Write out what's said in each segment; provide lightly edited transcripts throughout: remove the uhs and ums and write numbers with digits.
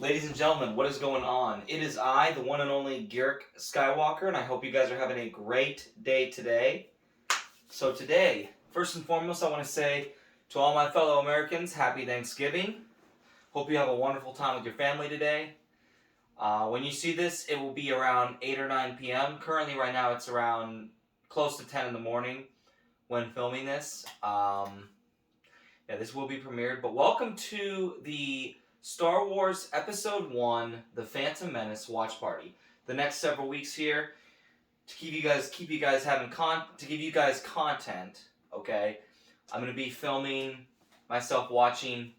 Ladies and gentlemen, what is going on? It is I, the one and only Garrick Skywalker, and I hope you guys are having a great day today. So today, first and foremost, I want to say to all my fellow Americans, Happy Thanksgiving. Hope you have a wonderful time with your family today. When you see this, it will be around 8 or 9 p.m. Currently, right now, it's around close to 10 in the morning when filming this. This will be premiered, but welcome to the Star Wars Episode 1, The Phantom Menace watch party. The next several weeks here to keep you guys having to give you guys content, okay? I'm going to be filming myself watching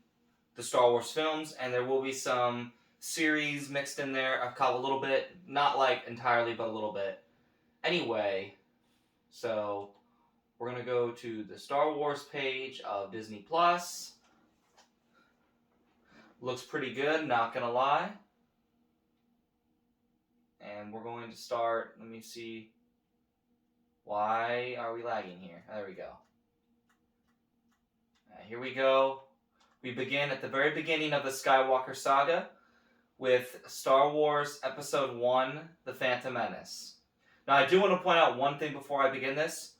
the Star Wars films, and there will be some series mixed in there. I've caught a little bit, not like entirely, but a little bit. Anyway, so we're going to go to the Star Wars page of Disney Plus. Looks pretty good, not gonna lie. And we're going to start, let me see. Why are we lagging here? There we go. Here we go. We begin at the very beginning of the Skywalker saga with Star Wars Episode 1, The Phantom Menace. Now, I do want to point out one thing before I begin this.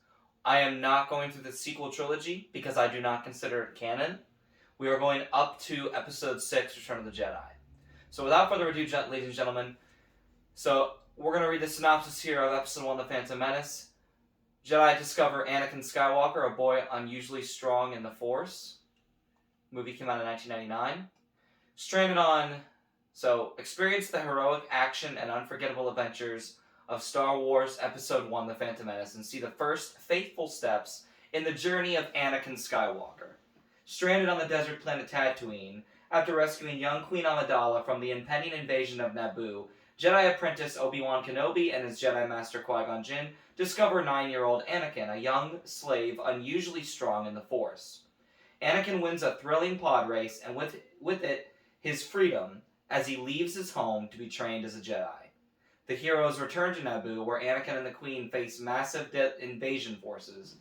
I am not going through the sequel trilogy because I do not consider it canon. We are going up to Episode 6, Return of the Jedi. So without further ado, ladies and gentlemen, so we're going to read the synopsis here of Episode 1, The Phantom Menace. Jedi discover Anakin Skywalker, a boy unusually strong in the Force. Movie came out in 1999. Experience the heroic action and unforgettable adventures of Star Wars Episode 1, The Phantom Menace, and see the first faithful steps in the journey of Anakin Skywalker. Stranded on the desert planet Tatooine, after rescuing young Queen Amidala from the impending invasion of Naboo, Jedi apprentice Obi-Wan Kenobi and his Jedi Master Qui-Gon Jinn discover 9-year-old Anakin, a young slave unusually strong in the Force. Anakin wins a thrilling pod race, and with it, his freedom, as he leaves his home to be trained as a Jedi. The heroes return to Naboo, where Anakin and the Queen face massive invasion forces,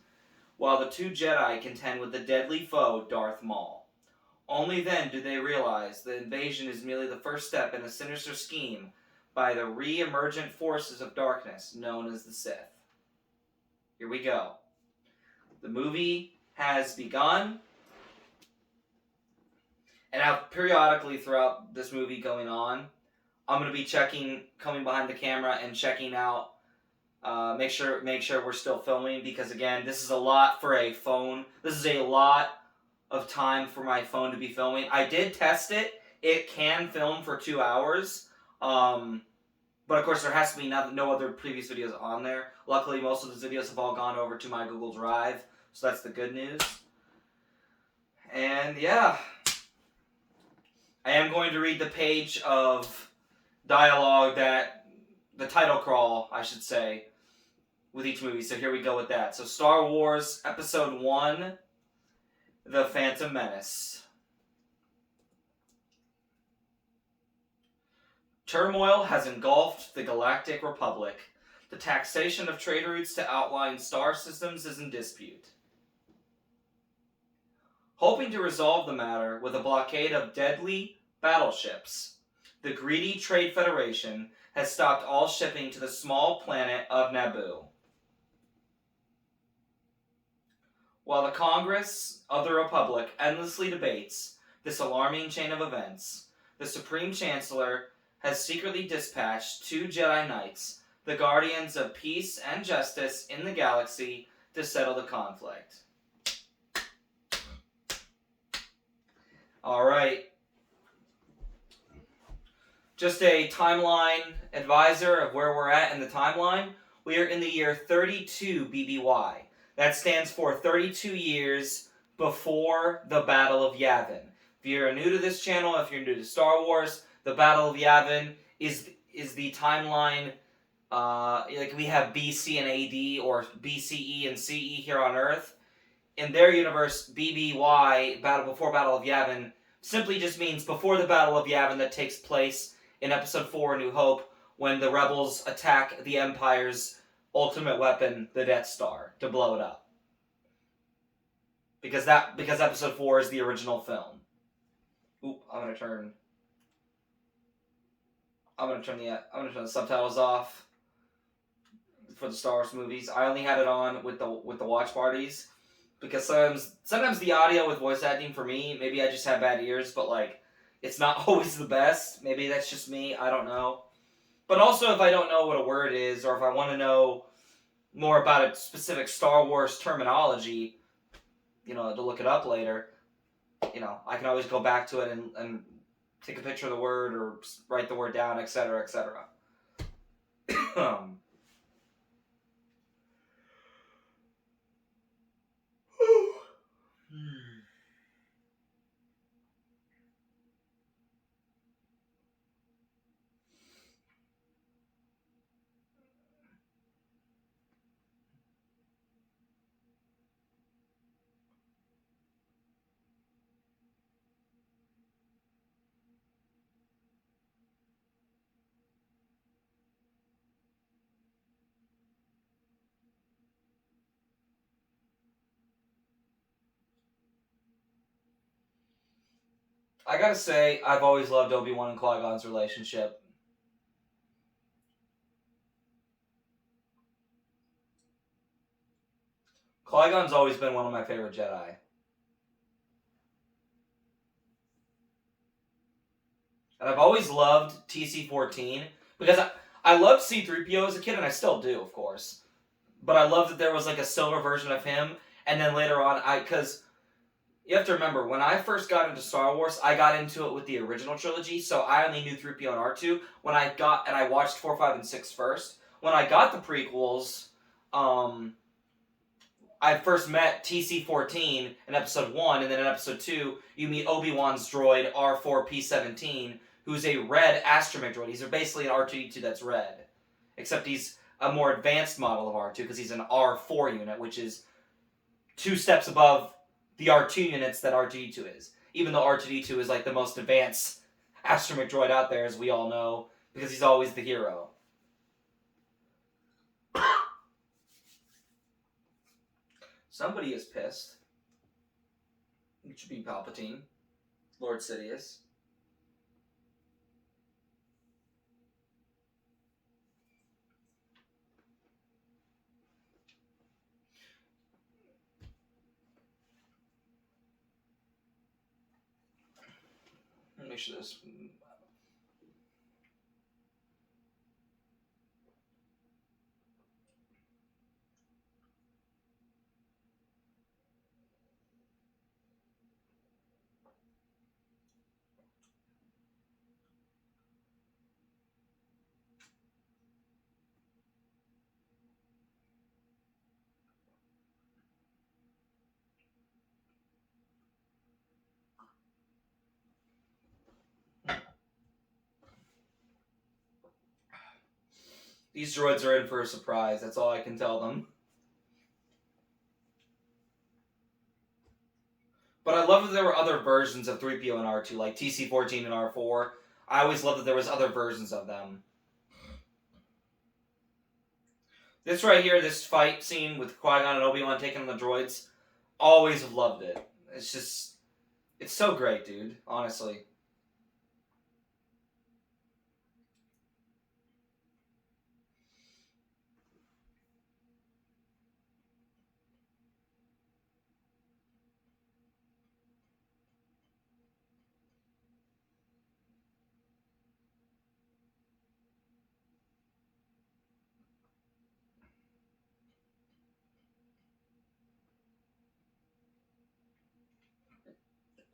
while the two Jedi contend with the deadly foe, Darth Maul. Only then do they realize the invasion is merely the first step in a sinister scheme by the re-emergent forces of darkness known as the Sith. Here we go. The movie has begun, and now periodically throughout this movie going on, I'm going to be coming behind the camera and checking out make sure we're still filming, because again, this is a lot for a phone. This is a lot of time for my phone to be filming. I did test it. It can film for 2 hours. But of course there has to be no other previous videos on there. Luckily, most of those videos have all gone over to my Google Drive, so that's the good news. And yeah, I am going to read the page of dialogue the title crawl, I should say, with each movie. So here we go with that. So Star Wars Episode 1, The Phantom Menace. Turmoil has engulfed the Galactic Republic. The taxation of trade routes to outlying star systems is in dispute. Hoping to resolve the matter with a blockade of deadly battleships, the greedy Trade Federation has stopped all shipping to the small planet of Naboo. While the Congress of the Republic endlessly debates this alarming chain of events, the Supreme Chancellor has secretly dispatched 2 Jedi Knights, the guardians of peace and justice in the galaxy, to settle the conflict. Alright. Just a timeline advisor of where we're at in the timeline. We are in the year 32 BBY. That stands for 32 years before the Battle of Yavin. If you're new to this channel, if you're new to Star Wars, the Battle of Yavin is the timeline. Like we have BC and AD, or BCE and CE here on Earth. In their universe, BBY, Before Battle of Yavin, simply just means before the Battle of Yavin that takes place in Episode 4, A New Hope, when the rebels attack the Empire's ultimate weapon, the Death Star, to blow it up. Because Episode 4 is the original film. Oop, I'm gonna turn I'm gonna turn the subtitles off for the Star Wars movies. I only had it on with the watch parties because sometimes the audio with voice acting for me, maybe I just have bad ears, but like it's not always the best. Maybe that's just me. I don't know. But also, if I don't know what a word is, or if I want to know more about a specific Star Wars terminology, to look it up later, I can always go back to it and take a picture of the word or write the word down, etc., etc. I gotta say, I've always loved Obi-Wan and Qui-Gon's relationship. Qui-Gon's always been one of my favorite Jedi. And I've always loved TC-14 because I loved C-3PO as a kid, and I still do, of course. But I love that there was like a silver version of him, and then later on, because you have to remember, when I first got into Star Wars, I got into it with the original trilogy, so I only knew 3PO and R2. And I watched 4, 5, and 6 first. When I got the prequels, I first met TC-14 in Episode 1, and then in Episode 2, you meet Obi-Wan's droid, R4P17, who's a red astromech droid. He's basically an R2-D2 that's red. Except he's a more advanced model of R2, because he's an R4 unit, which is 2 steps above the R2 units that R2-D2 is. Even though R2-D2 is like the most advanced astromech droid out there, as we all know, because he's always the hero. Somebody is pissed. It should be Palpatine. Lord Sidious. Let me make sure this. These droids are in for a surprise. That's all I can tell them. But I love that there were other versions of 3PO and R2, like TC-14 and R4. I always loved that there was other versions of them. This right here, this fight scene with Qui-Gon and Obi-Wan taking on the droids, always have loved it. It's so great, dude. Honestly.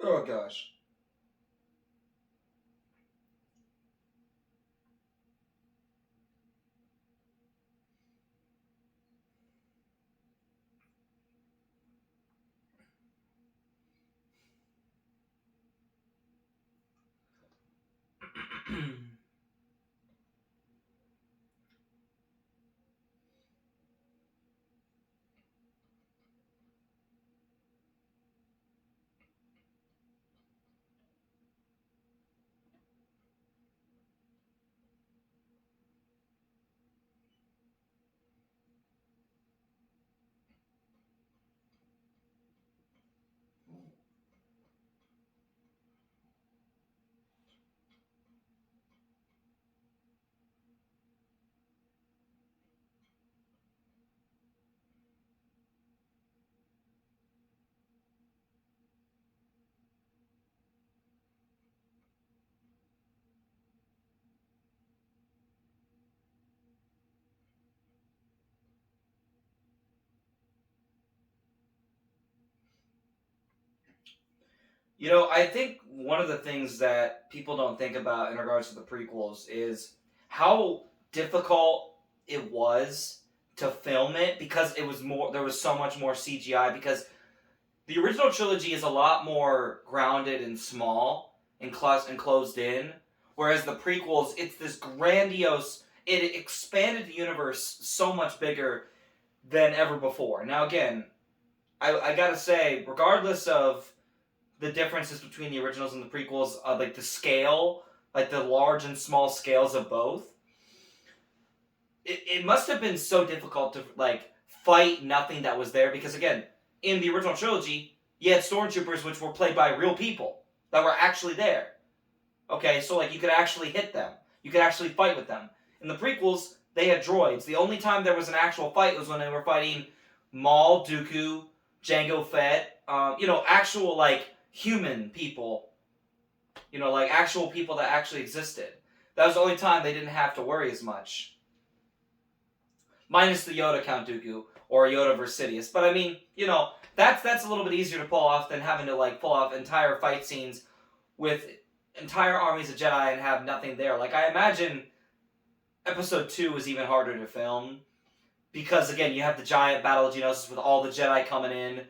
Oh gosh. I think one of the things that people don't think about in regards to the prequels is how difficult it was to film it because there was so much more CGI because the original trilogy is a lot more grounded and small and closed in, whereas the prequels, it's this grandiose. It expanded the universe so much bigger than ever before. Now, again, I gotta say, regardless of the differences between the originals and the prequels, like the scale, like the large and small scales of both, it must have been so difficult to like fight nothing that was there because again, in the original trilogy, you had stormtroopers which were played by real people that were actually there. Okay, so like you could actually hit them, you could actually fight with them. In the prequels, they had droids. The only time there was an actual fight was when they were fighting Maul, Dooku, Jango Fett, actual like human people, like actual people that actually existed. That was the only time they didn't have to worry as much. Minus the Yoda Count Dooku or Yoda Versidious. But I mean, that's a little bit easier to pull off than having to like pull off entire fight scenes with entire armies of Jedi and have nothing there. Like I imagine Episode 2 was even harder to film because again, you have the giant Battle of Geonosis with all the Jedi coming in,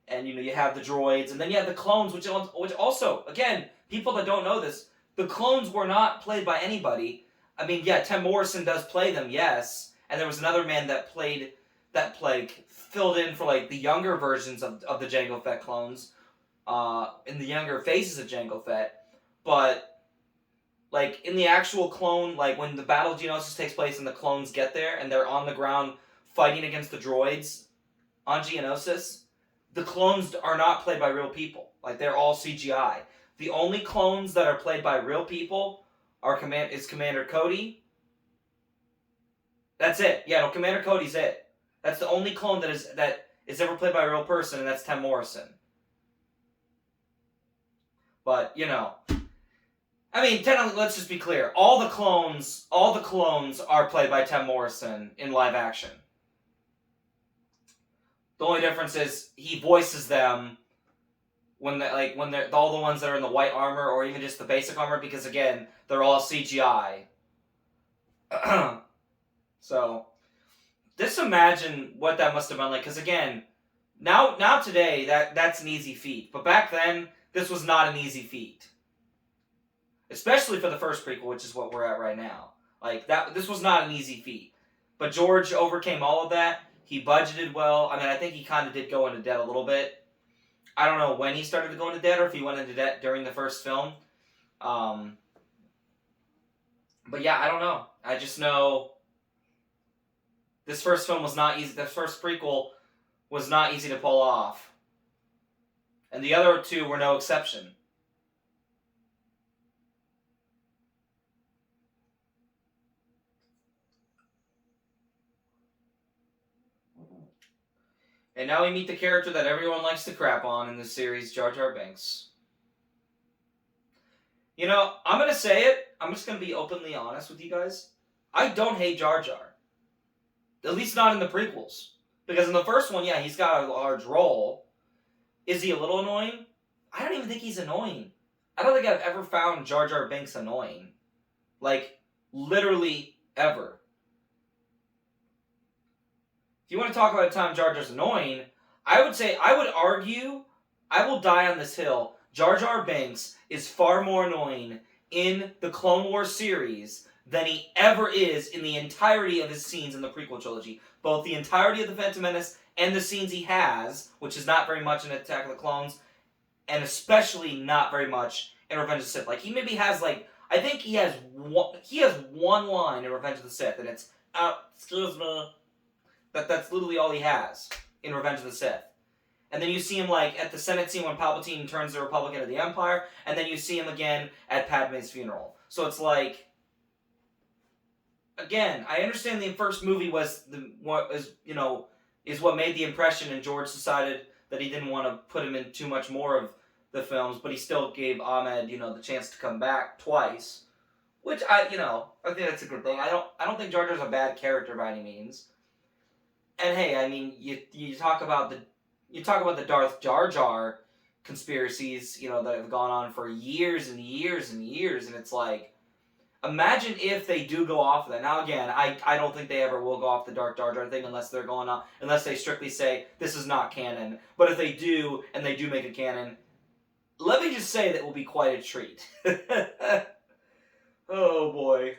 and you have the droids, and then you have the clones, which also, again, people that don't know this, the clones were not played by anybody. I mean, yeah, Tim Morrison does play them, yes, and there was another man that filled in for like the younger versions of the Jango Fett clones, in the younger phases of Jango Fett, but like in the actual clone, like when the Battle of Geonosis takes place and the clones get there and they're on the ground fighting against the droids on Geonosis, the clones are not played by real people. Like they're all CGI. The only clones that are played by real people is Commander Cody. That's it. Yeah, no, Commander Cody's it. That's the only clone that is ever played by a real person, and that's Tim Morrison. But I mean, technically, let's just be clear. All the clones are played by Tim Morrison in live action. The only difference is he voices them when they're all the ones that are in the white armor or even just the basic armor because again, they're all CGI. So, just imagine what that must have been like because again, now today that's an easy feat, but back then this was not an easy feat. Especially for the first prequel, which is what we're at right now. Like this was not an easy feat. But George overcame all of that. He budgeted well. I mean, I think he kind of did go into debt a little bit. I don't know when he started to go into debt or if he went into debt during the first film. But yeah, I don't know. I just know this first film was not easy. The first prequel was not easy to pull off. And the other two were no exception. And now we meet the character that everyone likes to crap on in this series, Jar Jar Binks. I'm going to say it. I'm just going to be openly honest with you guys. I don't hate Jar Jar. At least not in the prequels. Because in the first one, yeah, he's got a large role. Is he a little annoying? I don't even think he's annoying. I don't think I've ever found Jar Jar Binks annoying. Like, literally ever. If you want to talk about a time Jar Jar's annoying, I would argue, I will die on this hill, Jar Jar Binks is far more annoying in the Clone Wars series than he ever is in the entirety of his scenes in the prequel trilogy. Both the entirety of The Phantom Menace and the scenes he has, which is not very much in Attack of the Clones, and especially not very much in Revenge of the Sith. Like, he maybe has, like, I think he has one line in Revenge of the Sith, and it's, excuse me. That's literally all he has in Revenge of the Sith. And then you see him like at the Senate scene when Palpatine turns the Republic into the Empire, and then you see him again at Padme's funeral. So it's like, again, I understand the first movie is what made the impression, and George decided that he didn't want to put him in too much more of the films, but he still gave Ahmed, the chance to come back twice, which I think that's a good thing. I don't think Jar Jar's a bad character by any means. And hey, I mean, you talk about the Darth Jar Jar, conspiracies, that have gone on for years and years and years, and it's like, imagine if they do go off of that. Now again, I don't think they ever will go off the Dark Jar Jar thing unless they strictly say this is not canon. But if they do, and they do make a canon, let me just say that will be quite a treat. Oh boy.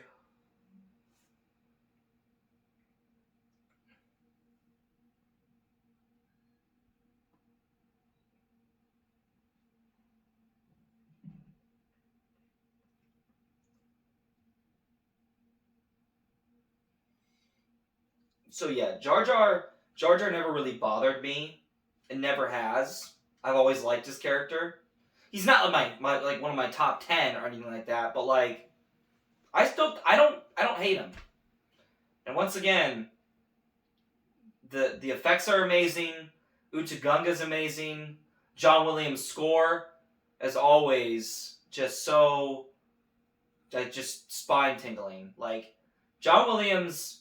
So yeah, Jar Jar never really bothered me. It never has. I've always liked his character. He's not like my like one of my top 10 or anything like that, but like I don't hate him. And once again, the effects are amazing. Uchigunga's amazing. John Williams' score, as always, just so like just spine tingling. Like John Williams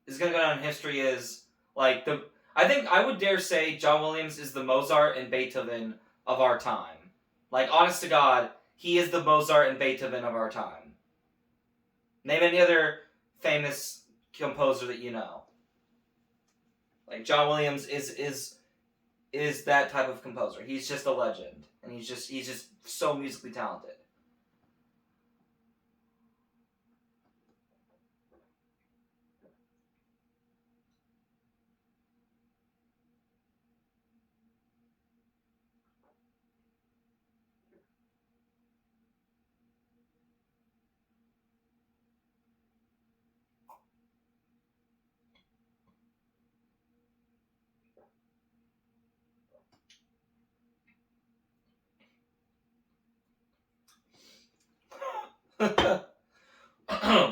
is gonna go down in history as like the I think I would dare say John Williams is the Mozart and Beethoven of our time. Like honest to God, he is the Mozart and Beethoven of our time. Name any other famous composer that you know. Like John Williams is that type of composer. He's just a legend, and he's just so musically talented.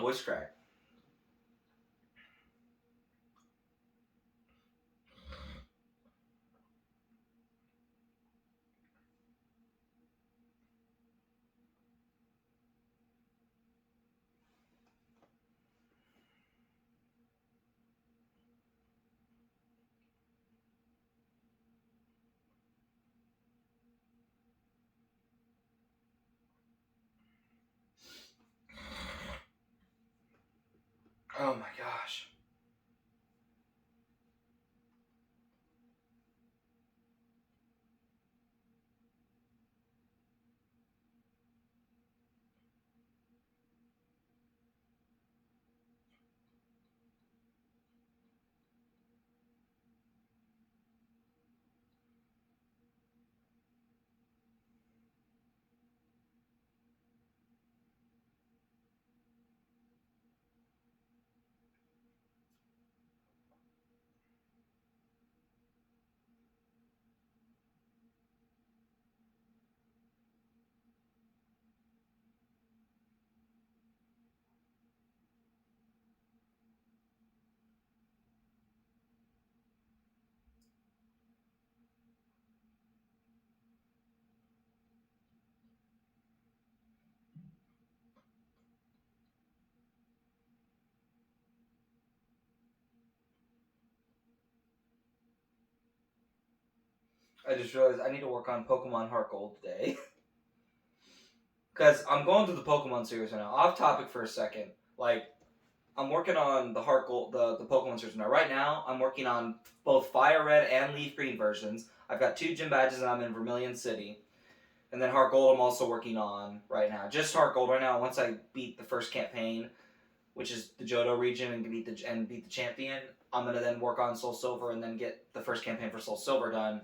Voice crack. Oh my gosh. I just realized I need to work on Pokemon Heart Gold today. Because I'm going through the Pokemon series right now. Off topic for a second. Like, I'm working on the Heart Gold, the Pokemon series now. Right now, I'm working on both Fire Red and Leaf Green versions. I've got 2 gym badges and I'm in Vermilion City. And then Heart Gold I'm also working on right now. Just Heart Gold right now. Once I beat the first campaign, which is the Johto region, and beat the champion, I'm gonna then work on Soul Silver and then get the first campaign for Soul Silver done.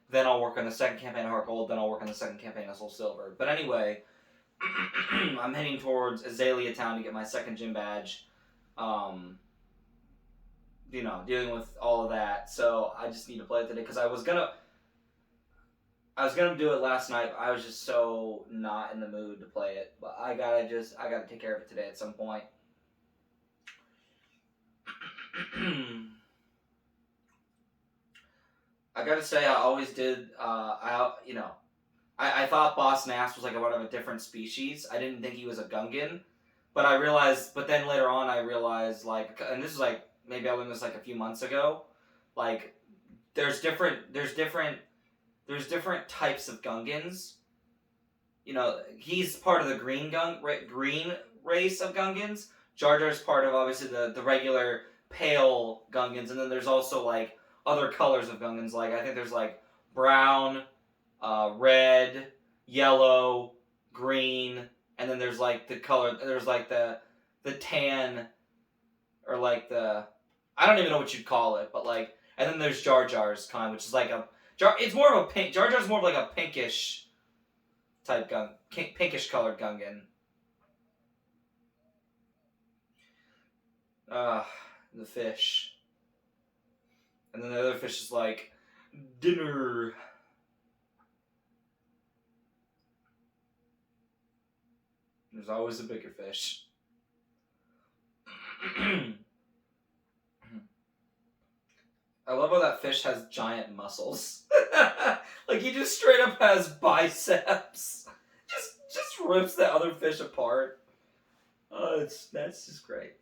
Then I'll work on the second campaign of Heart Gold. Then I'll work on the second campaign of Soul Silver. But anyway, I'm heading towards Azalea Town to get my second gym badge. Dealing with all of that. So I just need to play it today because I was gonna do it last night. But I was just so not in the mood to play it. But I gotta take care of it today at some point. I gotta say, I always did. I thought Boss Nass was like one of a different species. I didn't think he was a Gungan, but then later on I realized like, and this is like maybe I learned this like a few months ago, like there's different there's different types of Gungans. You know, he's part of the green race of Gungans. Jar Jar's part of obviously the regular pale Gungans, and then there's also like other colors of Gungans. Like I think there's like brown, red, yellow, green, and then there's like the color. There's like the tan, or like the, I don't even know what you'd call it, but like, and then there's Jar Jar's kind, which is like a It's more of a pink. Jar Jar's more of like a pinkish type pinkish colored Gungan. Ah, the fish. And then the other fish is like, dinner. There's always a bigger fish. I love how that fish has giant muscles. Like he just straight up has biceps. Just rips the other fish apart. Oh, that's just great.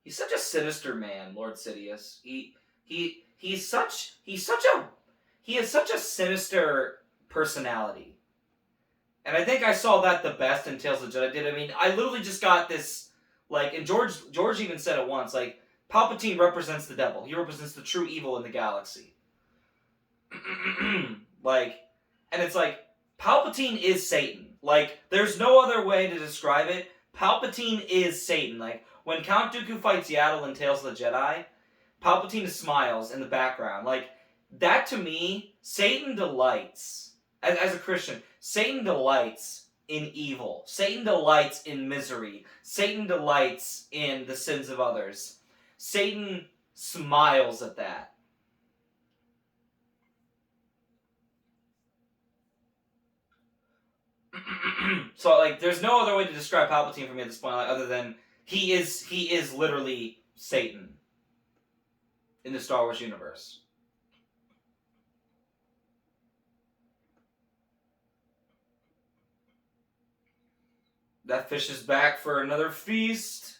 He's such a sinister man, Lord Sidious. He's such a he has such a sinister personality. And I think I saw that the best in Tales of the Jedi did. I mean, I literally just got this, like, and George even said it once, like, Palpatine represents the devil. He represents the true evil in the galaxy. Like, and it's like, Palpatine is Satan. Like, there's no other way to describe it. Palpatine is Satan. Like, when Count Dooku fights Yaddle in Tales of the Jedi, Palpatine smiles in the background. Like, that to me, Satan delights, as a Christian, Satan delights in evil. Satan delights in misery. Satan delights in the sins of others. Satan smiles at that. So, like, there's no other way to describe Palpatine for me at this point, like, other than he is literally Satan in the Star Wars universe. That fish is back for another feast.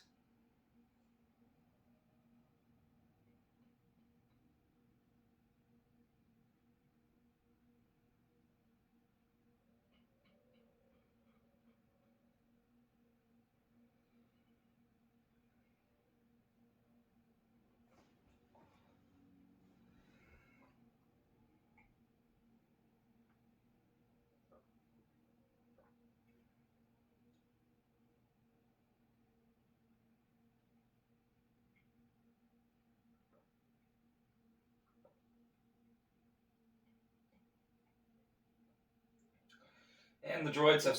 And the droids have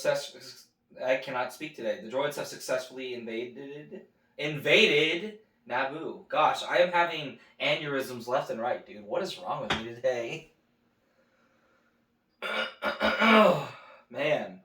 I cannot speak today. The droids have successfully invaded Naboo. Gosh, I am having aneurysms left and right, dude. What is wrong with me today? Man.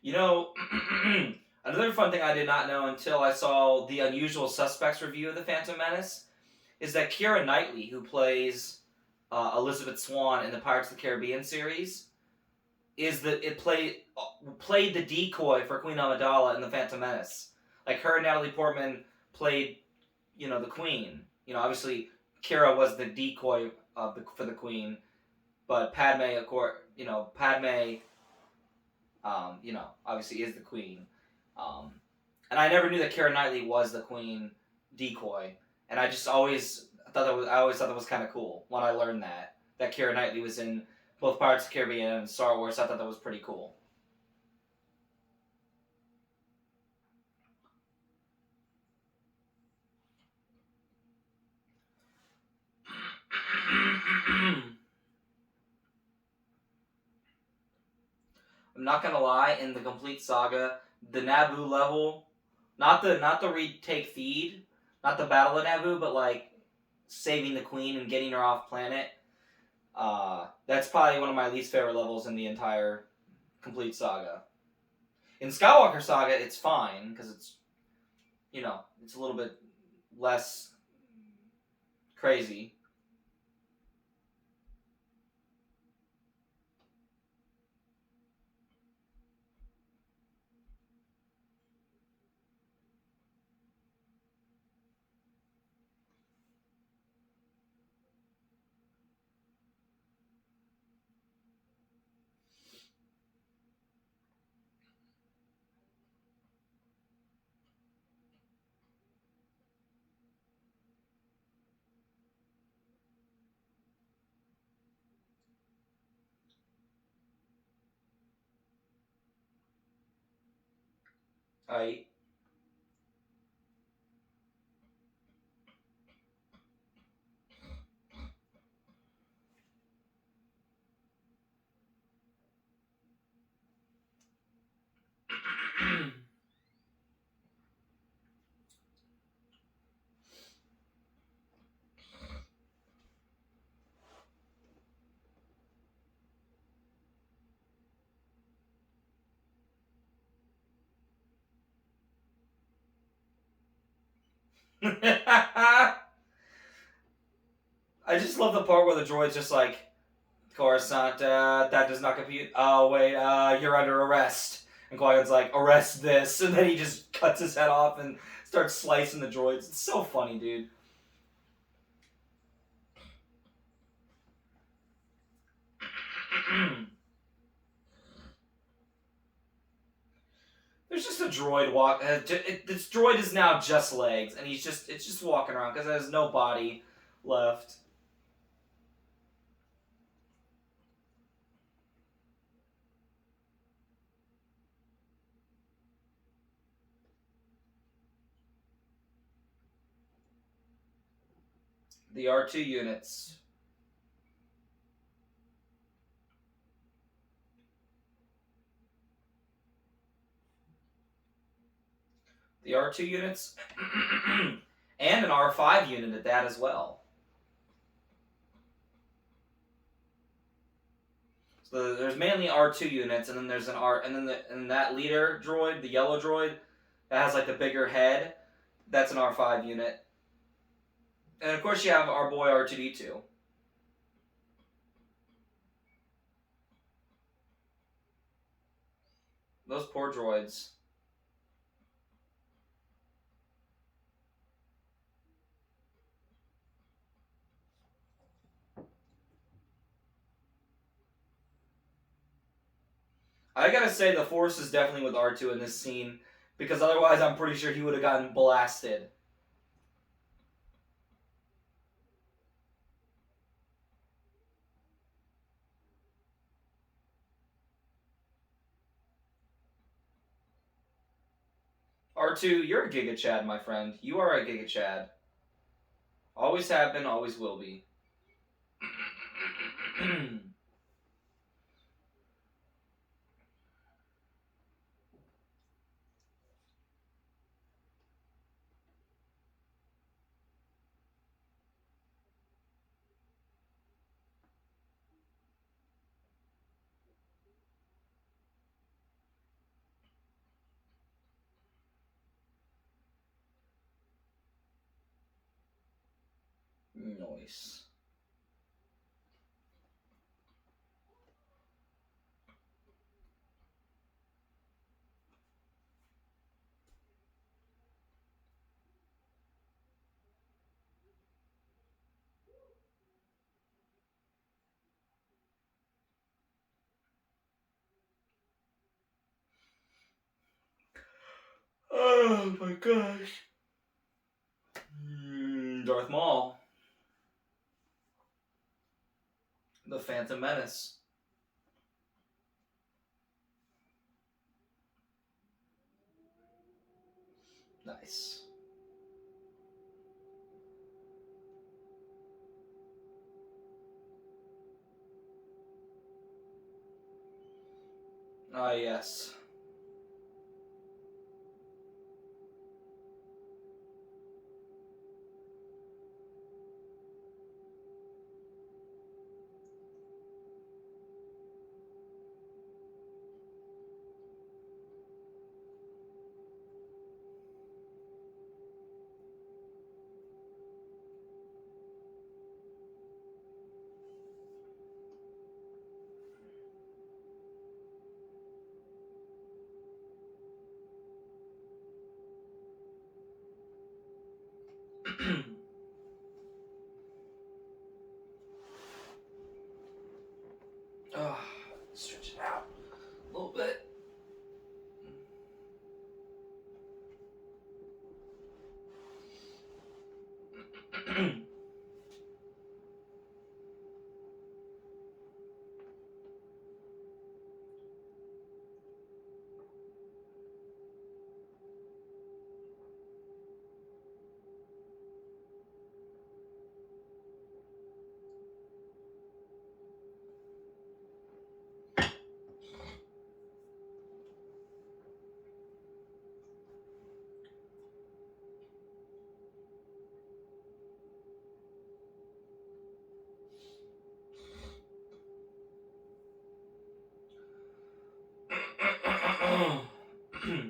You know, another fun thing I did not know until I saw the Unusual Suspects review of The Phantom Menace is that Keira Knightley, who plays Elizabeth Swann in the Pirates of the Caribbean series, played the decoy for Queen Amidala in The Phantom Menace. Like, her and Natalie Portman played, the Queen. Obviously, Keira was the decoy for the Queen, but Padme, of course, Padme, obviously is the Queen. And I never knew that Keira Knightley was the Queen decoy. And I just always, I always thought that was kind of cool when I learned that Keira Knightley was in both Pirates of the Caribbean and Star Wars. I thought that was pretty cool. I'm not gonna lie, in the complete saga, the Naboo level, not the retake Theed, not the Battle of Naboo, but like saving the Queen and getting her off planet. That's probably one of my least favorite levels in the entire complete saga. In Skywalker Saga, it's fine because it's it's a little bit less crazy. I I just love the part where the droid's just like, Coruscant, that does not compute. Oh, wait, you're under arrest. And Qui-Gon's like, arrest this. And then he just cuts his head off and starts slicing the droids. It's so funny, dude. There's just a droid walk. This droid is now just legs, and it's just walking around because it has no body left. The R2 units. The R2 units, and an R5 unit at that as well. So there's mainly R2 units, and then there's an R, and then and that leader droid, the yellow droid, that has like the bigger head. That's an R5 unit, and of course you have our boy R2D2. Those poor droids. I gotta say the Force is definitely with R2 in this scene because otherwise I'm pretty sure he would have gotten blasted. R2, you're a Giga Chad, my friend. You are a Giga Chad. Always have been, always will be. Nice. Oh my gosh. Darth Maul. The Phantom Menace. Nice. Ah, yes. Oh, stretch it out a little bit.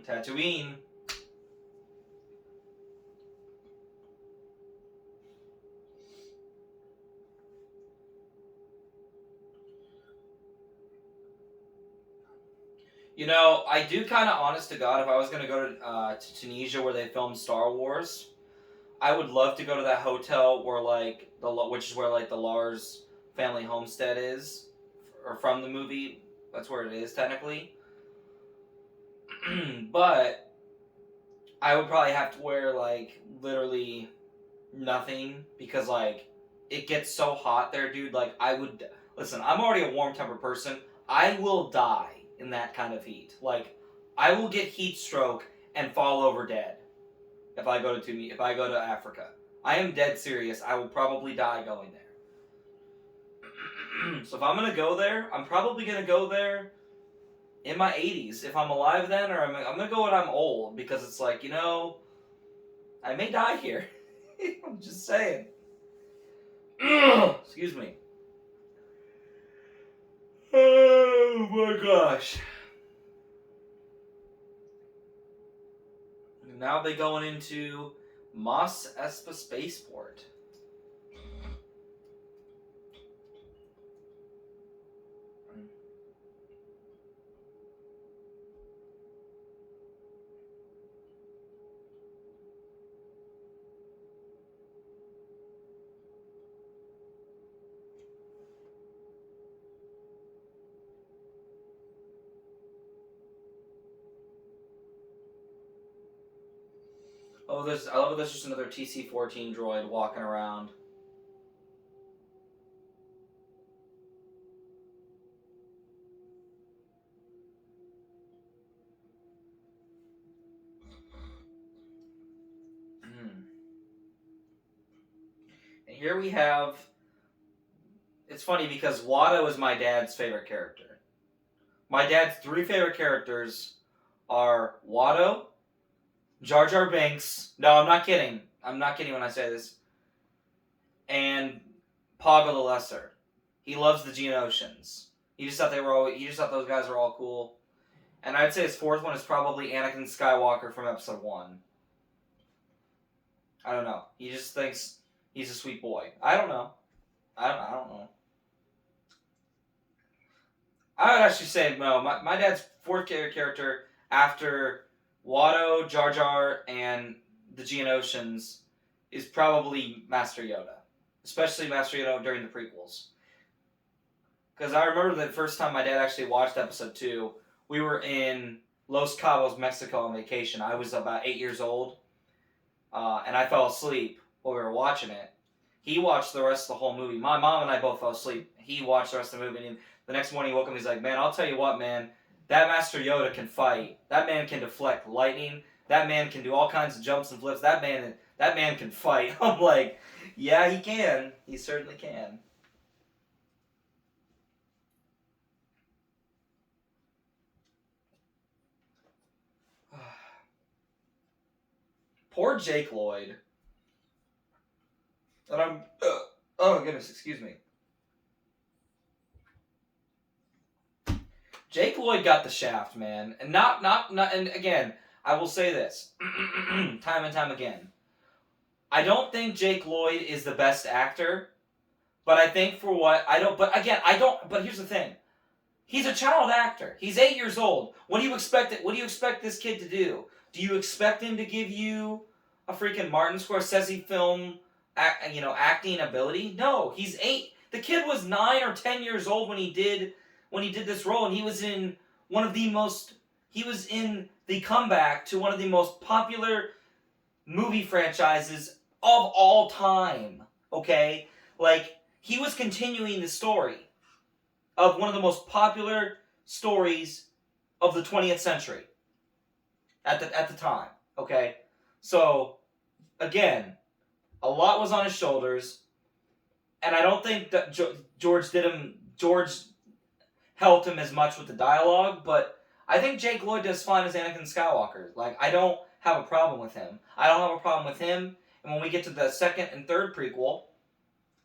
Tatooine. You know, I do kind of, honest to God, if I was going to go to Tunisia where they filmed Star Wars, I would love to go to that hotel where, like, which is where, like, the Lars family homestead is, or from the movie. That's where it is, technically. But I would probably have to wear, like, literally nothing because, like, it gets so hot there, dude. Like, I would. Listen, I'm already a warm tempered person. I will die in that kind of heat. Like, I will get heat stroke and fall over dead if I go to Africa. I am dead serious. I will probably die going there. So if I'm gonna go there, I'm probably gonna go there in my 80s if I'm alive then, or I'm gonna go when I'm old because it's like, I may die here. I'm just saying. Excuse me. Oh my gosh. Now they're going into Mos Espa Spaceport. Oh, I love that there's just another TC-14 droid walking around. And here we have. It's funny because Watto is my dad's favorite character. My dad's three favorite characters are Watto, Jar Jar Binks. No, I'm not kidding. I'm not kidding when I say this. And Paga the Lesser. He loves the Geonosians. He just thought He just thought those guys were all cool. And I'd say his fourth one is probably Anakin Skywalker from Episode 1. I don't know. He just thinks he's a sweet boy. I don't know. I don't know. I would actually say no. My dad's fourth character after Watto, Jar Jar, and the Geonosians is probably Master Yoda, especially Master Yoda during the prequels. Because I remember the first time my dad actually watched Episode 2, we were in Los Cabos, Mexico on vacation. I was about 8 years old, and I fell asleep while we were watching it. He watched the rest of the whole movie. My mom and I both fell asleep. He watched the rest of the movie, and the next morning he woke up. He's like, "Man, I'll tell you what, man. That Master Yoda can fight. That man can deflect lightning. That man can do all kinds of jumps and flips. That man can fight." I'm like, "Yeah, he can. He certainly can." Poor Jake Lloyd. And oh goodness, excuse me. Jake Lloyd got the shaft, man, and not. And again, I will say this, time and time again. I don't think Jake Lloyd is the best actor, but I think for what I don't. But again, I don't. But here's the thing: he's a child actor. He's 8 years old. What do you expect? What do you expect this kid to do? Do you expect him to give you a freaking Martin Scorsese film, acting ability? No, he's 8. The kid was 9 or 10 years old when he did this role, and he was in the comeback to one of the most popular movie franchises of all time. Okay, like he was continuing the story of one of the most popular stories of the 20th century at the time. Okay, so again, a lot was on his shoulders, and I don't think that George helped him as much with the dialogue, but I think Jake Lloyd does fine as Anakin Skywalker. Like, I don't have a problem with him. I don't have a problem with him, and when we get to the second and third prequel,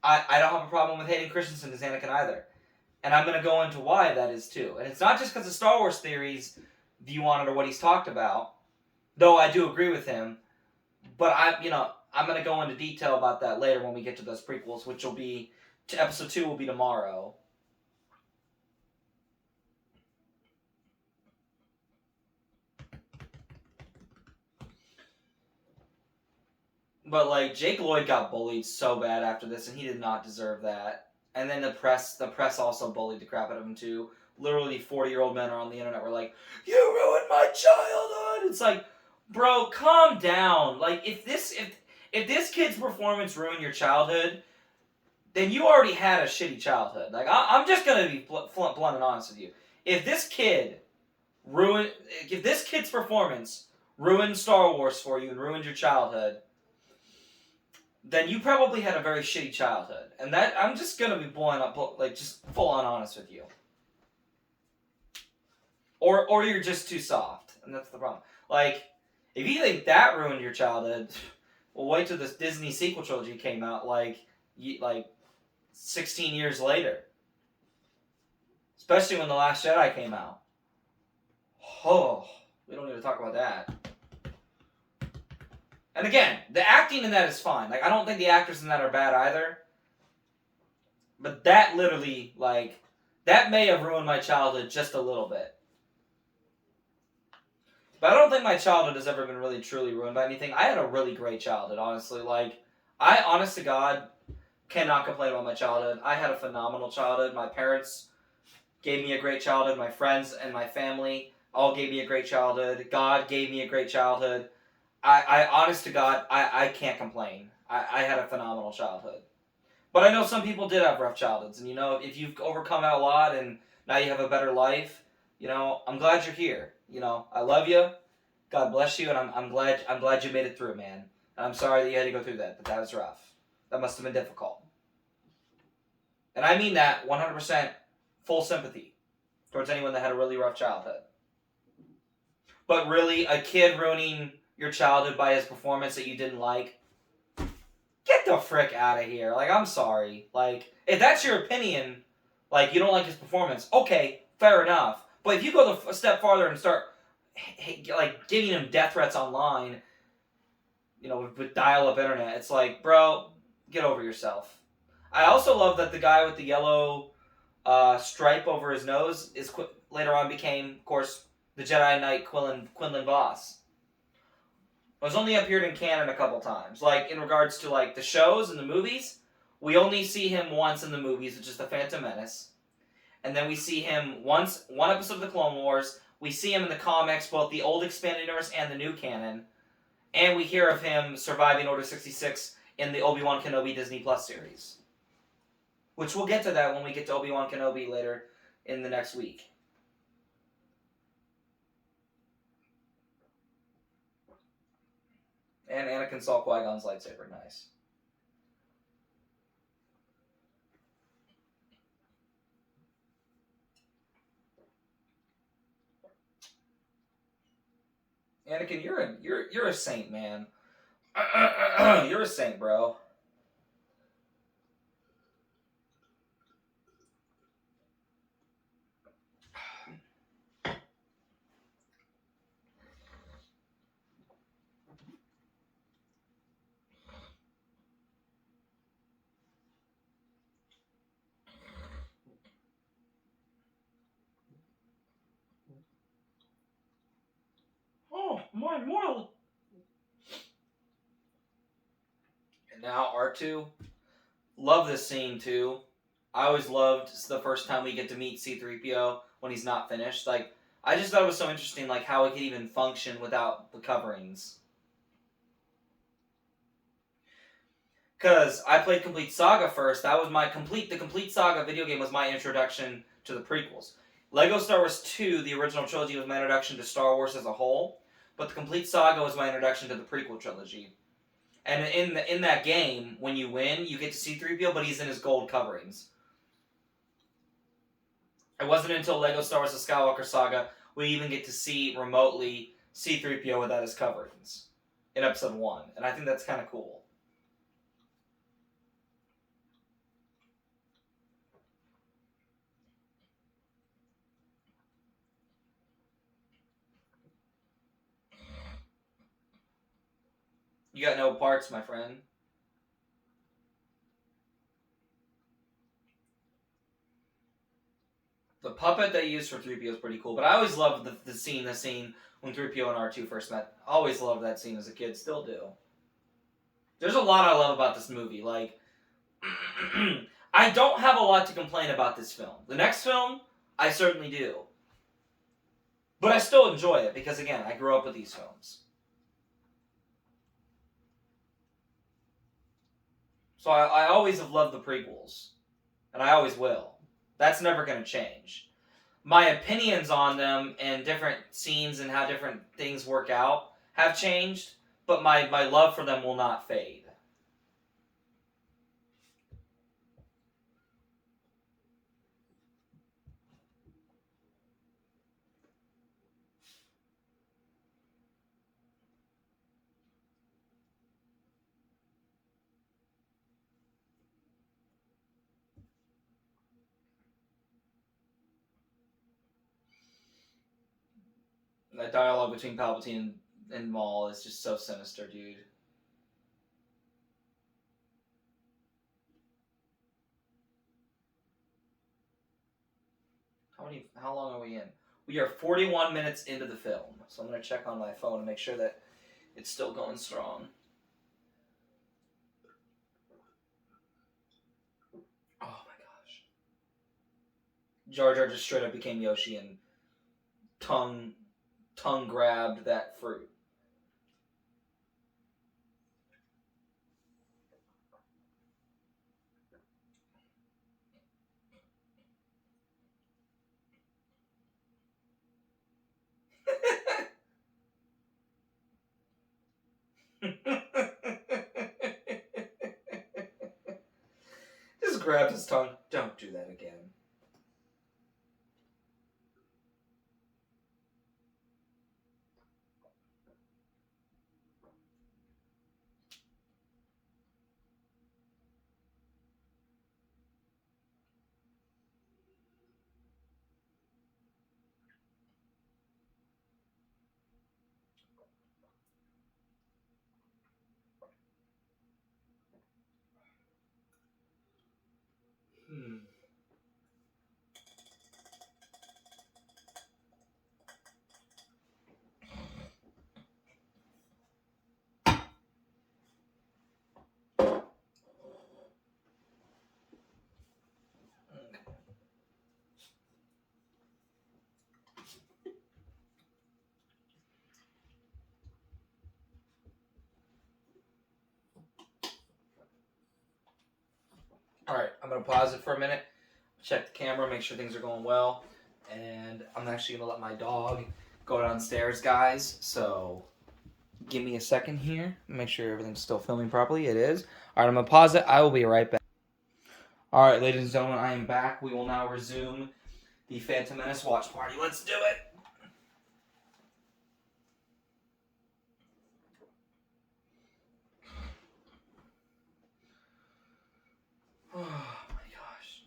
I don't have a problem with Hayden Christensen as Anakin either. And I'm going to go into why that is too. And it's not just because of Star Wars theories view on it or what he's talked about, though I do agree with him, but I'm going to go into detail about that later when we get to those prequels, which will be, episode 2 will be tomorrow. But like Jake Lloyd got bullied so bad after this, and he did not deserve that. And then the press also bullied the crap out of him too. Literally 40-year-old men are on the internet were like, "You ruined my childhood." It's like, bro, calm down. Like if this kid's performance ruined your childhood, then you already had a shitty childhood. Like I'm just gonna be blunt and honest with you. If this kid's performance ruined Star Wars for you and ruined your childhood, then you probably had a very shitty childhood. And that, I'm just gonna be blowing up, like, just full on honest with you. Or you're just too soft, and that's the problem. Like, if you think that ruined your childhood, well, wait till this Disney sequel trilogy came out, like 16 years later. Especially when The Last Jedi came out. Oh, we don't need to talk about that. And again, the acting in that is fine. Like, I don't think the actors in that are bad either. But that literally, like, that may have ruined my childhood just a little bit. But I don't think my childhood has ever been really truly ruined by anything. I had a really great childhood, honestly. Like, I, honest to God, cannot complain about my childhood. I had a phenomenal childhood. My parents gave me a great childhood. My friends and my family all gave me a great childhood. God gave me a great childhood. I honest to God, I can't complain. I had a phenomenal childhood. But I know some people did have rough childhoods. And, if you've overcome that a lot and now you have a better life, I'm glad you're here. I love you. God bless you. And I'm glad you made it through, man. And I'm sorry that you had to go through that. But that was rough. That must have been difficult. And I mean that 100% full sympathy towards anyone that had a really rough childhood. But really, a kid ruining your childhood by his performance that you didn't like, get the frick out of here. Like, I'm sorry. Like, if that's your opinion, like, you don't like his performance, okay, fair enough. But if you go a step farther and start, like, giving him death threats online, with dial-up internet, it's like, bro, get over yourself. I also love that the guy with the yellow stripe over his nose later on became, of course, the Jedi Knight Quinlan Voss. It's only appeared in canon a couple times. Like, in regards to, like, the shows and the movies, we only see him once in the movies, which is The Phantom Menace. And then we see him one episode of The Clone Wars. We see him in the comics, both the old expanded universe and the new canon. And we hear of him surviving Order 66 in the Obi-Wan Kenobi Disney Plus series. Which we'll get to that when we get to Obi-Wan Kenobi later in the next week. And Anakin saw Qui-Gon's lightsaber. Nice. Anakin, you're a saint, man. You're a saint, bro. Oh, my moral. And now R2. Love this scene too. I always loved the first time we get to meet C-3PO when he's not finished. Like, I just thought it was so interesting, like how it could even function without the coverings. Because I played Complete Saga first. That was the Complete Saga video game was my introduction to the prequels. Lego Star Wars 2, the original trilogy, was my introduction to Star Wars as a whole. But the Complete Saga was my introduction to the prequel trilogy. And in that game, when you win, you get to see C-3PO, but he's in his gold coverings. It wasn't until Lego Star Wars: The Skywalker Saga we even get to see remotely C-3PO without his coverings in Episode 1. And I think that's kind of cool. You got no parts, my friend. The puppet they used for 3PO is pretty cool, but I always loved the scene when 3PO and R2 first met. Always loved that scene as a kid, still do. There's a lot I love about this movie. Like, I don't have a lot to complain about this film. The next film, I certainly do. But I still enjoy it because, again, I grew up with these films. So I always have loved the prequels. And I always will. That's never going to change. My opinions on them and different scenes and how different things work out have changed, but my love for them will not fade. That dialogue between Palpatine and Maul is just so sinister, dude. How long are we in? We are 41 minutes into the film, so I'm going to check on my phone and make sure that it's still going strong. Oh my gosh. Jar Jar just straight up became Yoshi and tongue grabbed that fruit. Just grabbed his tongue. Don't do that again. Alright, I'm going to pause it for a minute, check the camera, make sure things are going well, and I'm actually going to let my dog go downstairs, guys, so give me a second here, make sure everything's still filming properly. It is. Alright, I'm going to pause it. I will be right back. Alright, ladies and gentlemen, I am back. We will now resume the Phantom Menace watch party. Let's do it! Oh my gosh.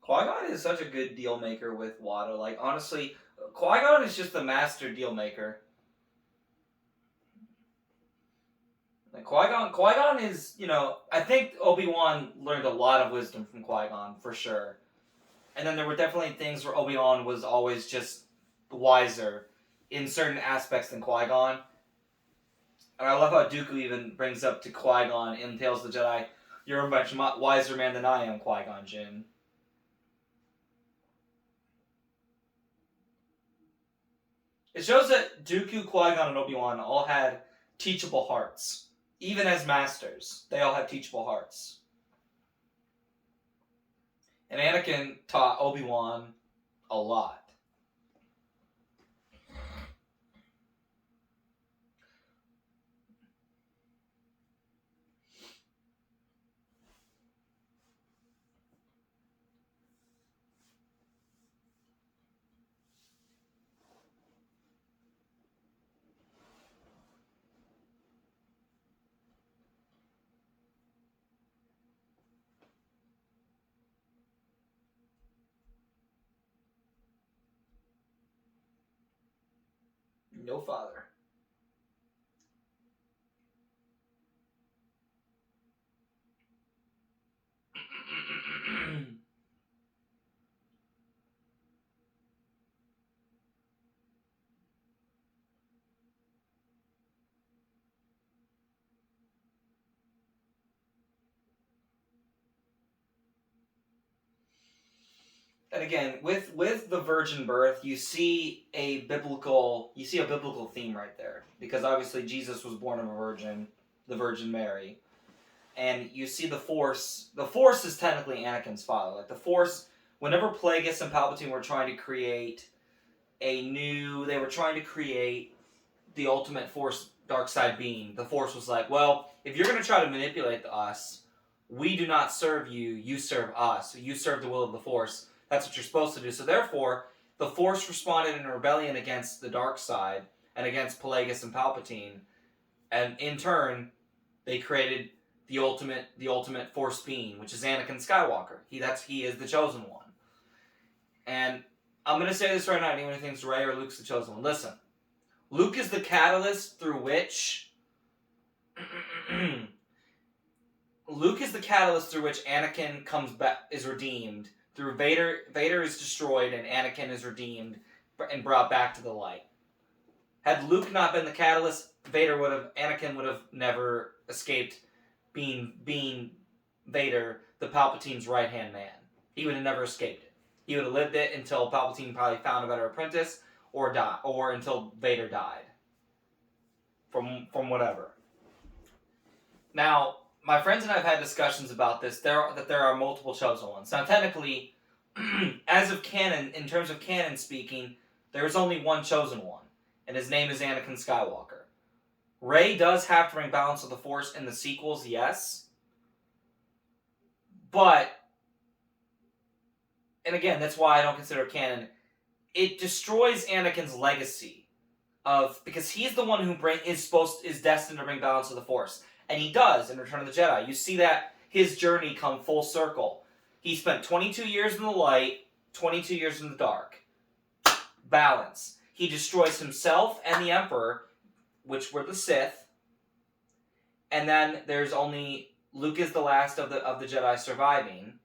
Qui-Gon is such a good deal maker with Watto. Like, honestly, Qui-Gon is just the master deal maker. Like, Qui-Gon is, I think Obi-Wan learned a lot of wisdom from Qui-Gon, for sure. And then there were definitely things where Obi-Wan was always just wiser in certain aspects than Qui-Gon. And I love how Dooku even brings up to Qui-Gon in Tales of the Jedi, "You're a much wiser man than I am, Qui-Gon Jinn." It shows that Dooku, Qui-Gon, and Obi-Wan all had teachable hearts. Even as masters, they all had teachable hearts. And Anakin taught Obi-Wan a lot. No father. And again, with the virgin birth, you see a biblical theme right there, because obviously Jesus was born of a virgin, the Virgin Mary, and you see the Force. The Force is technically Anakin's father. Like the Force, whenever Plagueis and Palpatine were trying to create they were trying to create the ultimate Force dark side being. The Force was like, well, if you're going to try to manipulate us, we do not serve you. You serve us. You serve the will of the Force. That's what you're supposed to do. So therefore, the Force responded in rebellion against the dark side and against Plagueis and Palpatine, and in turn, they created the ultimate Force being, which is Anakin Skywalker. He is the chosen one. And I'm gonna say this right now. Anyone who thinks Rey or Luke's the chosen one, listen. Luke is the catalyst through which Anakin comes back, is redeemed. Through Vader is destroyed and Anakin is redeemed and brought back to the light. Had Luke not been the catalyst, Anakin would have never escaped being Vader, the Palpatine's right-hand man. He would have never escaped it. He would have lived it until Palpatine probably found a better apprentice, or until Vader died. From whatever. Now, my friends and I have had discussions about this. There are multiple chosen ones. Now, technically, as of canon, in terms of canon speaking, there is only one chosen one, and his name is Anakin Skywalker. Rey does have to bring balance of the Force in the sequels, yes. But, and again, that's why I don't consider it canon. It destroys Anakin's legacy because he's the one who is destined to bring balance of the Force, and he does in Return of the Jedi. You see that his journey come full circle. He spent 22 years in the light, 22 years in the dark. Balance. He destroys himself and the Emperor, which were the Sith, and then there's only Luke is the last of the Jedi surviving.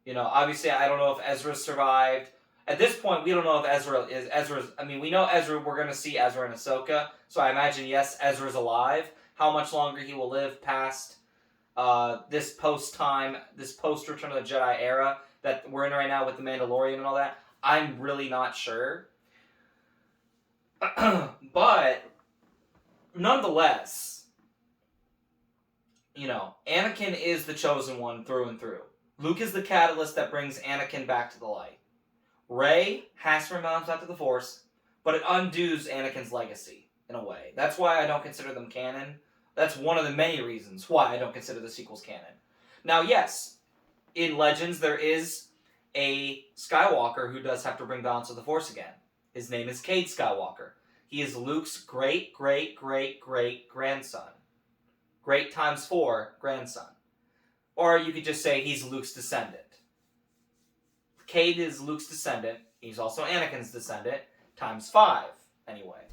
You know, obviously, I don't know if Ezra survived. At this point, we don't know if Ezra's. I mean, we know Ezra. We're going to see Ezra in Ahsoka, so I imagine yes, Ezra's alive. How much longer he will live past this post Return of the Jedi era that we're in right now with the Mandalorian and all that, I'm really not sure. But nonetheless, you know, Anakin is the chosen one through and through. Luke is the catalyst that brings Anakin back to the light. Rey has to rebound back to the Force, but it undoes Anakin's legacy in a way. That's why I don't consider them canon. That's one of the many reasons why I don't consider the sequels canon. Now, yes, in Legends there is a Skywalker who does have to bring balance of the Force again. His name is Cade Skywalker. He is Luke's great-great-great-great-grandson. Great times 4 grandson. Or you could just say he's Luke's descendant. Cade is Luke's descendant. He's also Anakin's descendant. Times 5, anyway.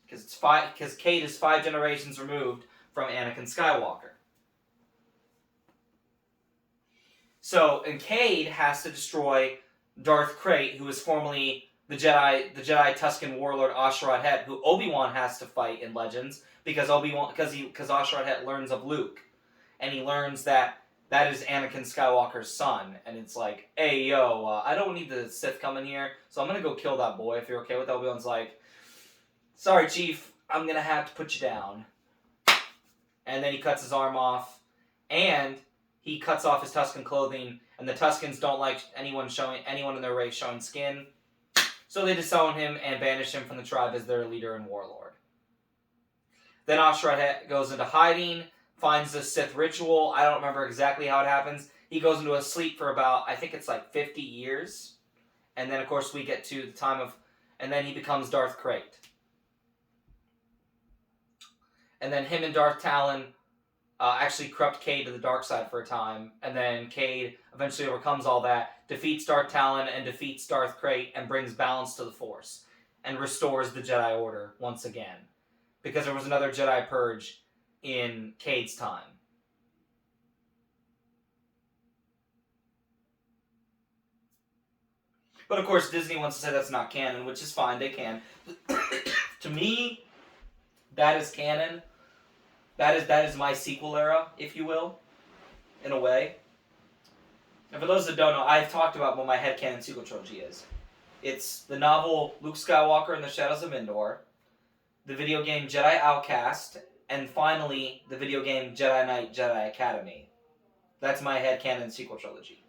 Because Cade is 5 generations removed from Anakin Skywalker. So, and Cade has to destroy Darth Krayt, who is formerly the Jedi Tusken warlord Asherad Het, who Obi-Wan has to fight in Legends because Asherad Het learns of Luke, and he learns that is Anakin Skywalker's son, and it's like, hey yo, I don't need the Sith coming here, so I'm gonna go kill that boy if you're okay with that. Obi-Wan's like, sorry Chief, I'm gonna have to put you down, and then he cuts his arm off, and he cuts off his Tusken clothing, and the Tuskens don't like anyone in their race showing skin. So they disown him and banish him from the tribe as their leader and warlord. Then Asherad Het goes into hiding, finds the Sith ritual. I don't remember exactly how it happens. He goes into a sleep for about, I think it's like 50 years. And then, of course, we get to the time of... And then he becomes Darth Krayt. And then him and Darth Talon actually corrupt Cade to the dark side for a time. And then Cade eventually overcomes all that, defeats Darth Talon and defeats Darth Krayt, and brings balance to the Force. and restores the Jedi Order once again. Because there was another Jedi Purge in Cade's time. But of course, Disney wants to say that's not canon, which is fine, they can. To me, that is canon. That is my sequel era, if you will, in a way. And for those that don't know, I've talked about what my headcanon sequel trilogy is. It's the novel Luke Skywalker and the Shadows of Endor, the video game Jedi Outcast, and finally, the video game Jedi Knight Jedi Academy. That's my headcanon sequel trilogy.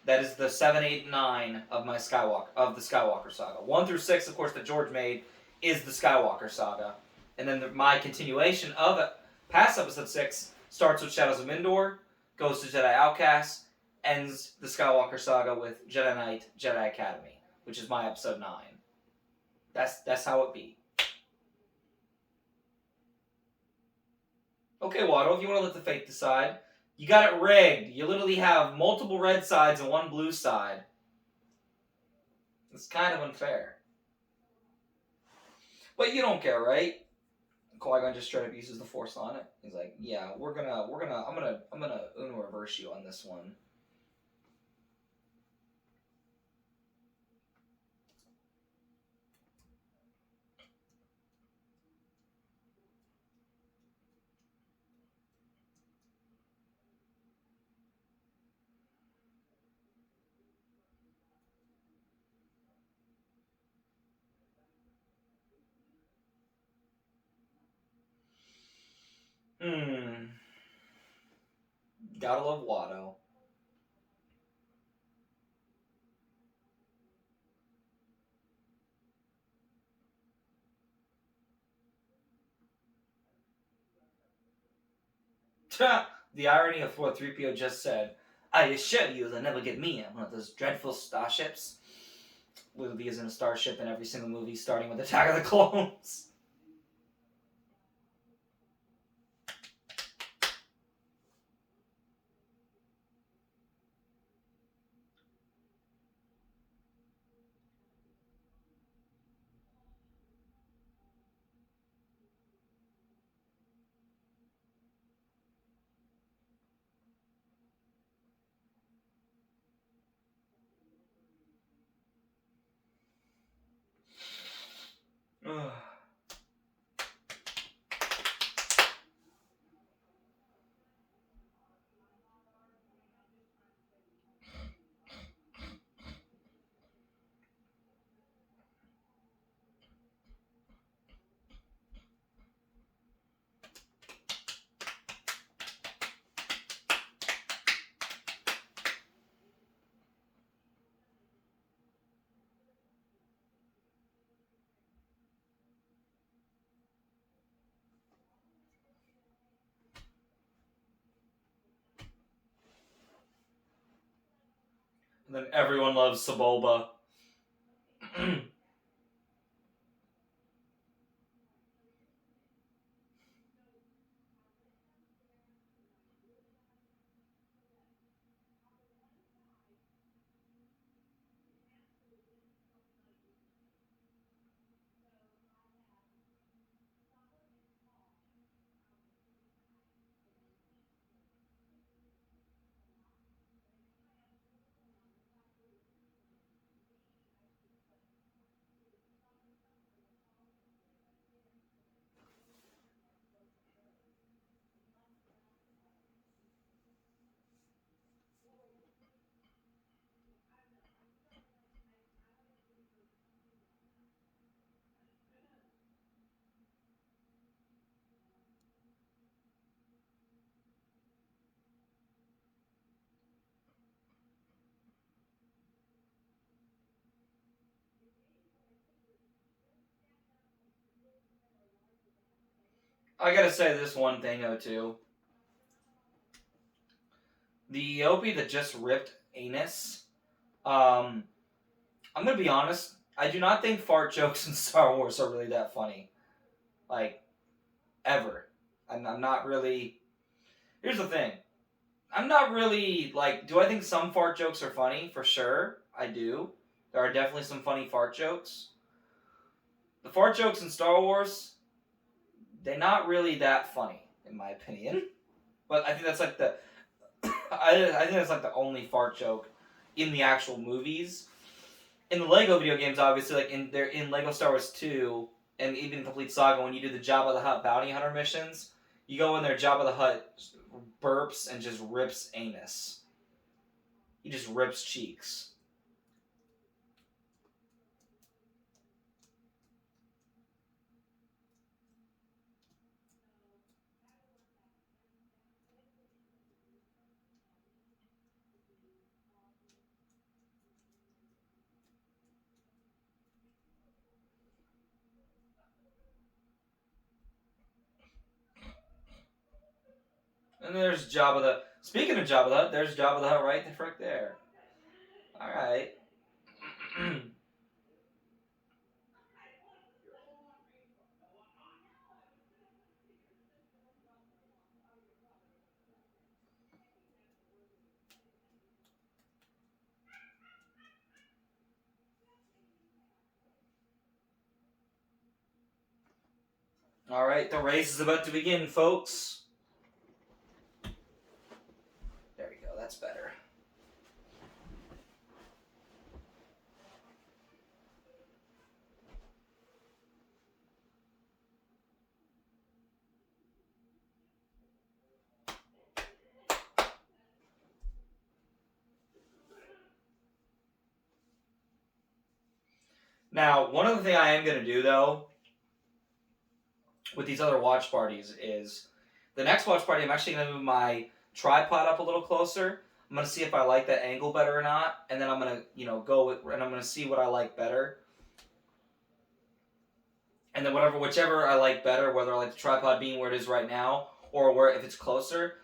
That is the 7, 8, 9 of my of the Skywalker saga. 1 through 6, of course, that George made, is the Skywalker saga. And then my continuation of it, past episode 6, starts with Shadows of Endor, goes to Jedi Outcast, ends the Skywalker saga with Jedi Knight Jedi Academy, which is my episode 9. That's how it be. Okay, Watto, if you want to let the fate decide. You got it rigged. You literally have multiple red sides and one blue side. It's kind of unfair. But you don't care, right? Qui-Gon just straight up uses the Force on it. He's like, yeah, I'm gonna Uno reverse you on this one. Gotta love Watto. The irony of what 3PO just said. I assure you they'll never get me on one of those dreadful starships. Will be in a starship in every single movie, starting with Attack of the Clones. And then everyone loves Sebulba. I gotta say this one thing though too. The Opie that just ripped anus. I'm gonna be honest. I do not think fart jokes in Star Wars are really that funny. Like, ever. I'm not really. Here's the thing. I'm not really like. Do I think some fart jokes are funny? For sure, I do. There are definitely some funny fart jokes. the fart jokes in Star Wars, they're not really that funny, in my opinion. But I think that's like the I think that's like the only fart joke in the actual movies. In the Lego video games, obviously, like in Lego Star Wars 2 and even Complete Saga, when you do the Jabba the Hutt bounty hunter missions, you go in there, Jabba the Hutt burps and just rips anus. He just rips cheeks. And there's Jabba the... Speaking of Jabba the Hutt, there's Jabba the Hutt right the frick there. Alright. Alright, the race is about to begin, folks. There we go, that's better. Now, one other thing I am going to do, though, with these other watch parties is the next watch party, I'm actually going to move my tripod up a little closer. I'm going to see if I like that angle better or not, and then I'm going to, go with, and I'm going to see what I like better. And then whichever I like better, whether I like the tripod being where it is right now, or if it's closer,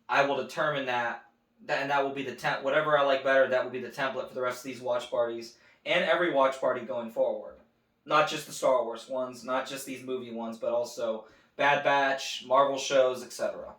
I will determine that and that will be the whatever I like better, that will be the template for the rest of these watch parties and every watch party going forward. Not just the Star Wars ones, not just these movie ones, but also Bad Batch, Marvel shows, etc.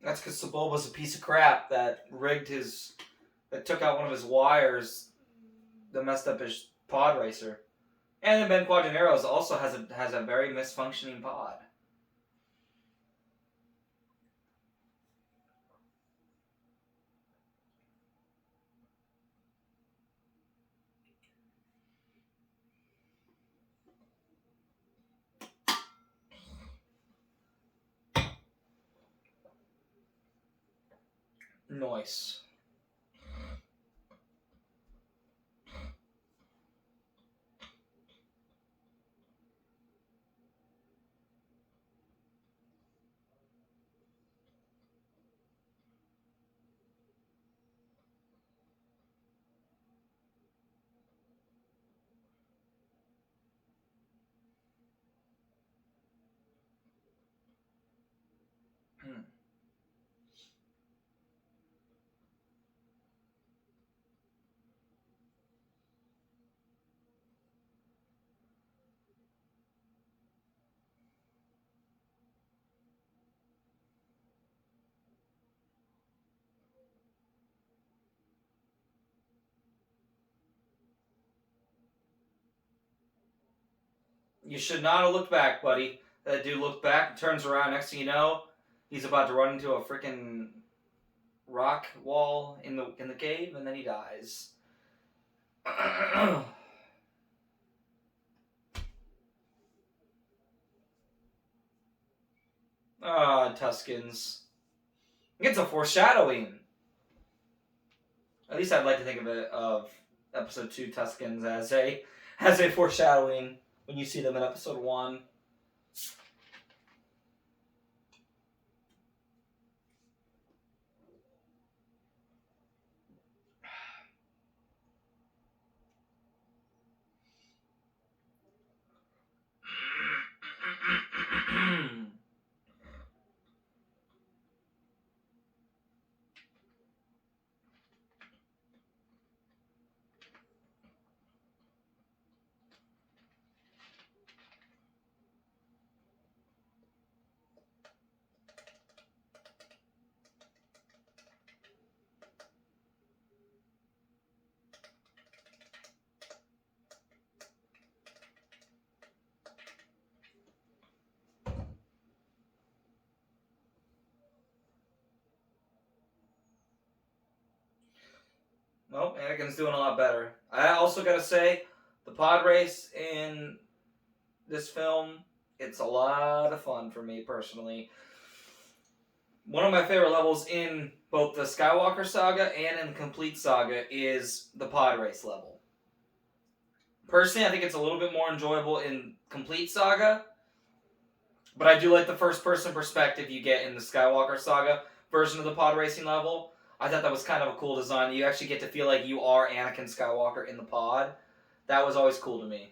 That's because Sebulba's a piece of crap that took out one of his wires that messed up his pod racer. And then Ben Quadraneros also has a very misfunctioning pod. Nice. You should not have looked back, buddy. That dude looked back, turns around, next thing you know, he's about to run into a freaking rock wall in the cave, and then he dies. Ah, Tuskens. It's a foreshadowing. At least I'd like to think of episode 2 Tuskens as a foreshadowing when you see them in episode 1. Nope, Anakin's doing a lot better. I also gotta say, the pod race in this film, it's a lot of fun for me personally. One of my favorite levels in both the Skywalker saga and in the Complete saga is the pod race level. Personally, I think it's a little bit more enjoyable in Complete saga, but I do like the first person perspective you get in the Skywalker saga version of the pod racing level. I thought that was kind of a cool design. You actually get to feel like you are Anakin Skywalker in the pod. That was always cool to me.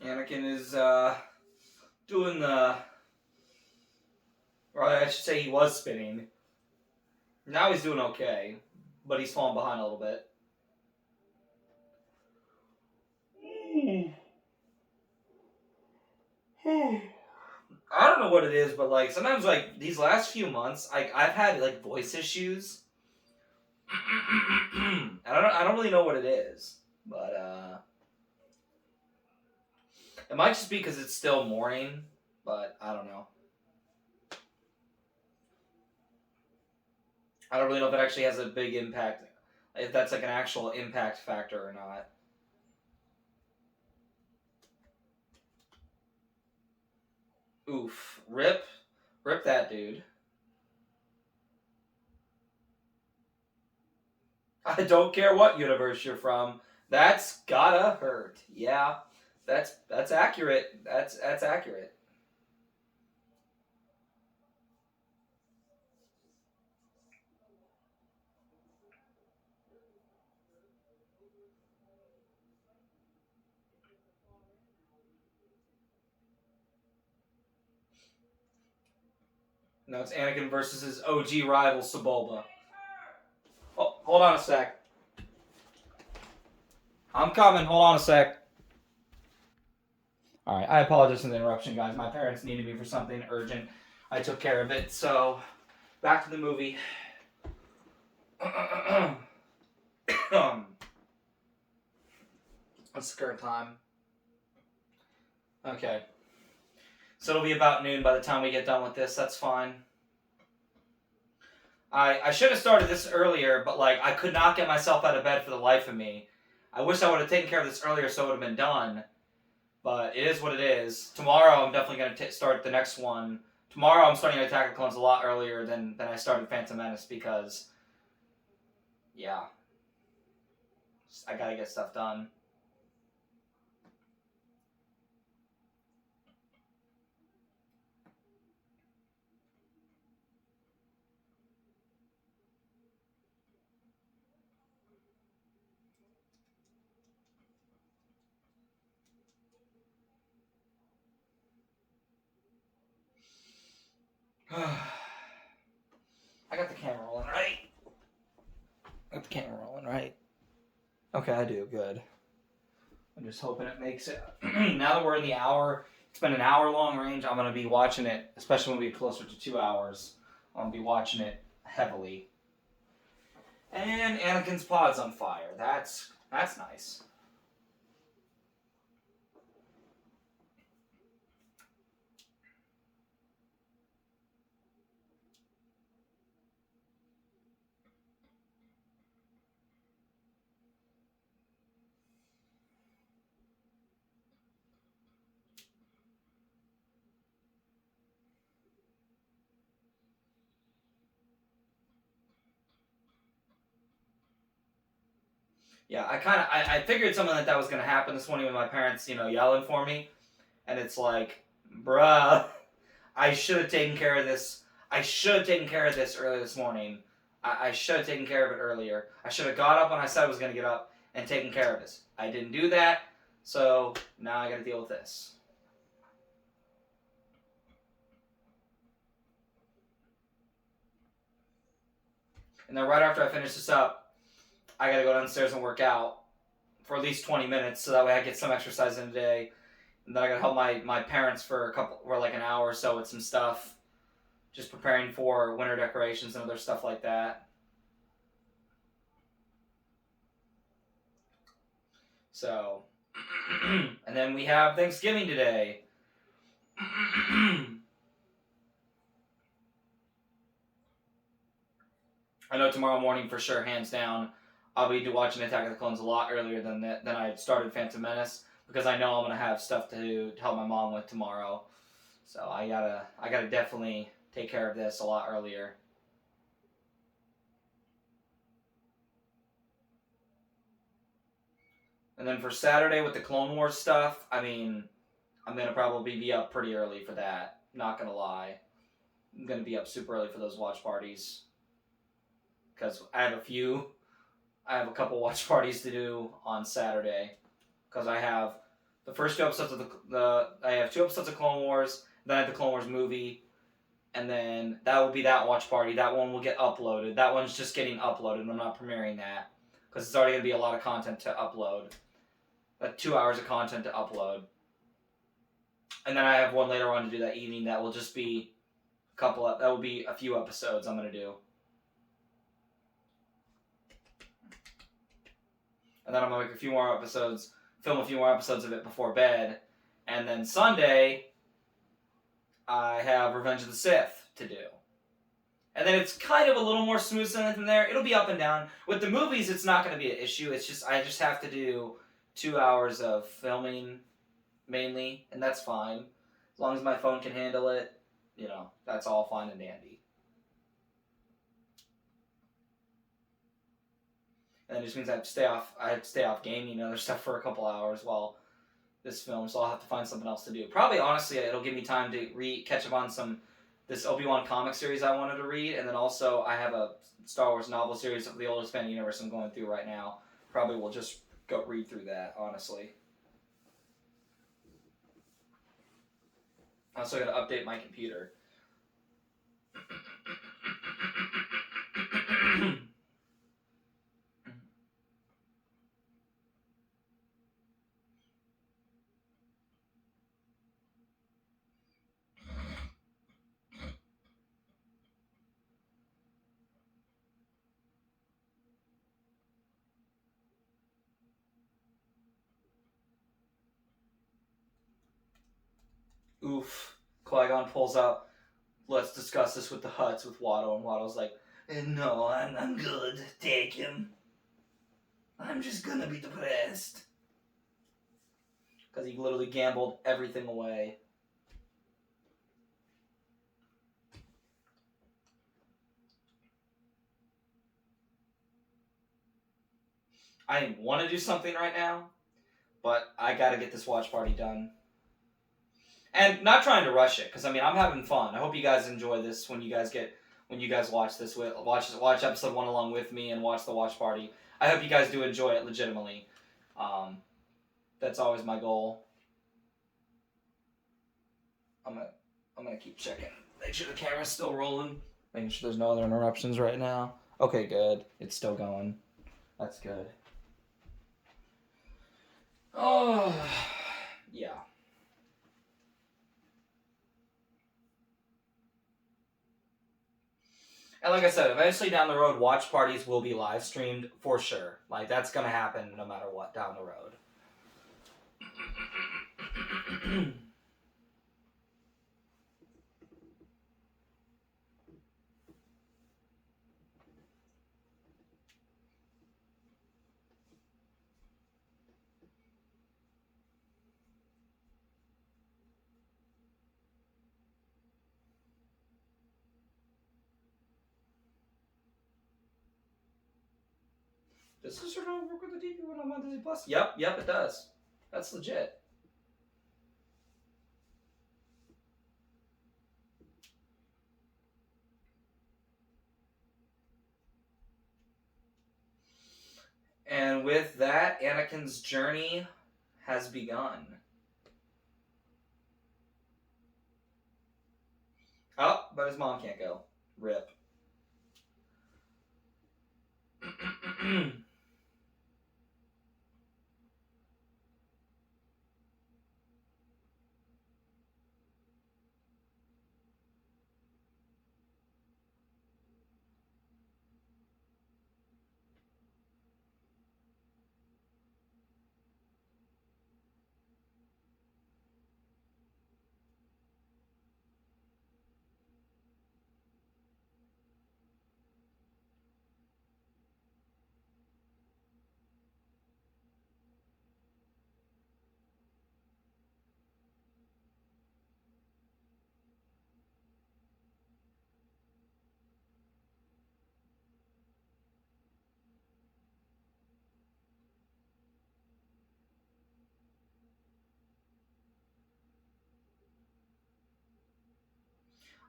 Anakin is doing the. Or I should say he was spinning. Now he's doing okay, but he's falling behind a little bit. I don't know what it is, but like sometimes like these last few months, I've had like voice issues. I don't really know what it is, but it might just be because it's still morning, but I don't know. I don't really know if it actually has a big impact, if that's like an actual impact factor or not. Oof, rip that dude. I don't care what universe you're from. That's gotta hurt. Yeah, that's accurate. That's accurate. No, it's Anakin versus his OG rival Sebulba. Oh, hold on a sec. I'm coming. Hold on a sec. All right, I apologize for the interruption, guys. My parents needed me for something urgent. I took care of it. So, back to the movie. What's the current time? Okay. So it'll be about noon by the time we get done with this. That's fine. I should have started this earlier, but like I could not get myself out of bed for the life of me. I wish I would have taken care of this earlier so it would have been done. But it is what it is. Tomorrow I'm definitely going to start the next one. Tomorrow I'm starting Attack of the Clones a lot earlier than I started Phantom Menace because, yeah, I gotta get stuff done. I got the camera rolling, right? I got the camera rolling, right? Okay, I do. Good. I'm just hoping it makes it. Now that we're in the hour, it's been an hour long range. I'm gonna be watching it, especially when we get closer to 2 hours. I'm gonna be watching it heavily. And Anakin's pod's on fire. That's nice. Yeah, I figured something like that was gonna happen this morning with my parents, yelling for me, and it's like, bruh, I should have taken care of this I should have taken care of this earlier this morning. I should have taken care of it earlier. I should have got up when I said I was going to get up and taken care of this. I didn't do that, so now I got to deal with this. And then right after I finish this up, I got to go downstairs and work out for at least 20 minutes so that way I get some exercise in a day. And then I got to help my parents for like an hour or so with some stuff, just preparing for winter decorations and other stuff like that. So, and then we have Thanksgiving today. I know tomorrow morning for sure, hands down, I'll be watching Attack of the Clones a lot earlier than I started Phantom Menace because I know I'm gonna have stuff to help my mom with tomorrow. So I gotta definitely take care of this a lot earlier. And then for Saturday with the Clone Wars stuff, I mean, I'm gonna probably be up pretty early for that. Not gonna lie, I'm gonna be up super early for those watch parties because I have a couple watch parties to do on Saturday because I have the first 2 episodes of I have 2 episodes of Clone Wars, then I have the Clone Wars movie, and then that will be that watch party. That one will get uploaded. That one's just getting uploaded. I'm not premiering that because it's already going to be a lot of content to upload. 2 hours of content to upload. And then I have one later on to do that evening that will just be that will be a few episodes I'm going to do. And then I'm going to make film a few more episodes of it before bed. And then Sunday, I have Revenge of the Sith to do. And then it's kind of a little more smooth sailing from there. It'll be up and down. With the movies, it's not going to be an issue. It's just, I just have to do 2 hours of filming, mainly, and that's fine. As long as my phone can handle it, that's all fine and dandy. And it just means I have to stay off gaming and other stuff for a couple hours while this film, so I'll have to find something else to do. Probably, honestly, it'll give me time to catch up on this Obi-Wan comic series I wanted to read, and then also I have a Star Wars novel series of the old expanded universe I'm going through right now. Probably will just go read through that, honestly. I also got to update my computer. Oof. Qui-Gon pulls out, let's discuss this with the Hutts with Watto, and Watto's like, no, I'm good. Take him. I'm just gonna be depressed. Because he literally gambled everything away. I want to do something right now, but I gotta get this watch party done. And not trying to rush it, because I'm having fun. I hope you guys enjoy this when you guys watch this watch episode 1 along with me and watch the watch party. I hope you guys do enjoy it legitimately. That's always my goal. I'm gonna keep checking. Make sure the camera's still rolling. Making sure there's no other interruptions right now. Okay, good. It's still going. That's good. Oh, yeah. And like I said, eventually down the road, watch parties will be live streamed for sure. Like, that's going to happen no matter what down the road. Does this sort of work with the DP when I'm on Disney Plus? Yep, it does. That's legit. And with that, Anakin's journey has begun. Oh, but his mom can't go. Rip.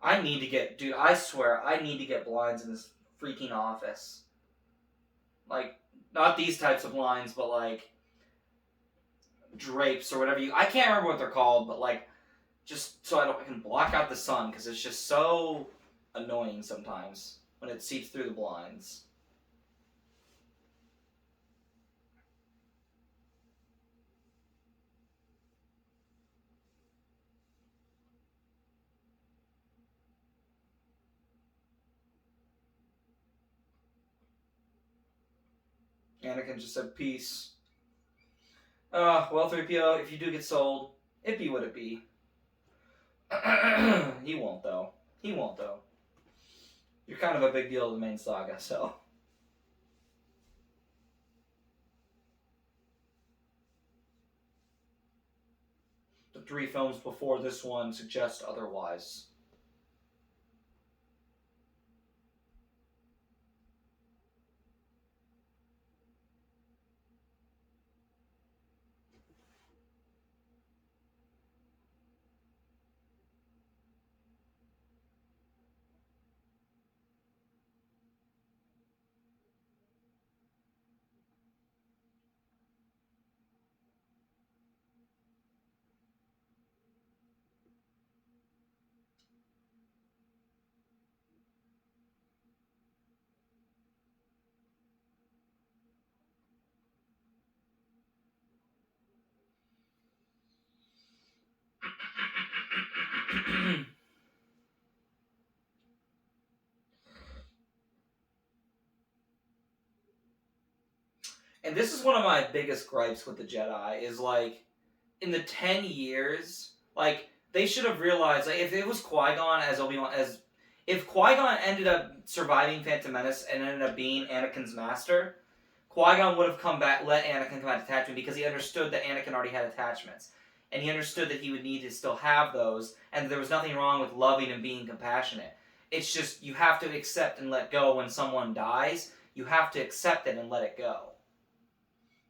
I need to get, dude, I swear, I need to get blinds in this freaking office. Like, not these types of blinds, but like drapes or whatever I can't remember what they're called, but like, just so I can block out the sun, because it's just so annoying sometimes when it seeps through the blinds. Anakin just said, peace. Well, 3PO, if you do get sold, it be what it be. He won't, though. He won't, though. You're kind of a big deal to the main saga, so. The 3 films before this one suggest otherwise. And this is one of my biggest gripes with the Jedi, is like, in the 10 years, like, they should have realized, like, if it was Qui-Gon as Obi-Wan, if Qui-Gon ended up surviving Phantom Menace and ended up being Anakin's master, Qui-Gon would have come back, let Anakin come out of attachment, because he understood that Anakin already had attachments. And he understood that he would need to still have those, and there was nothing wrong with loving and being compassionate. It's just, you have to accept and let go when someone dies. You have to accept it and let it go.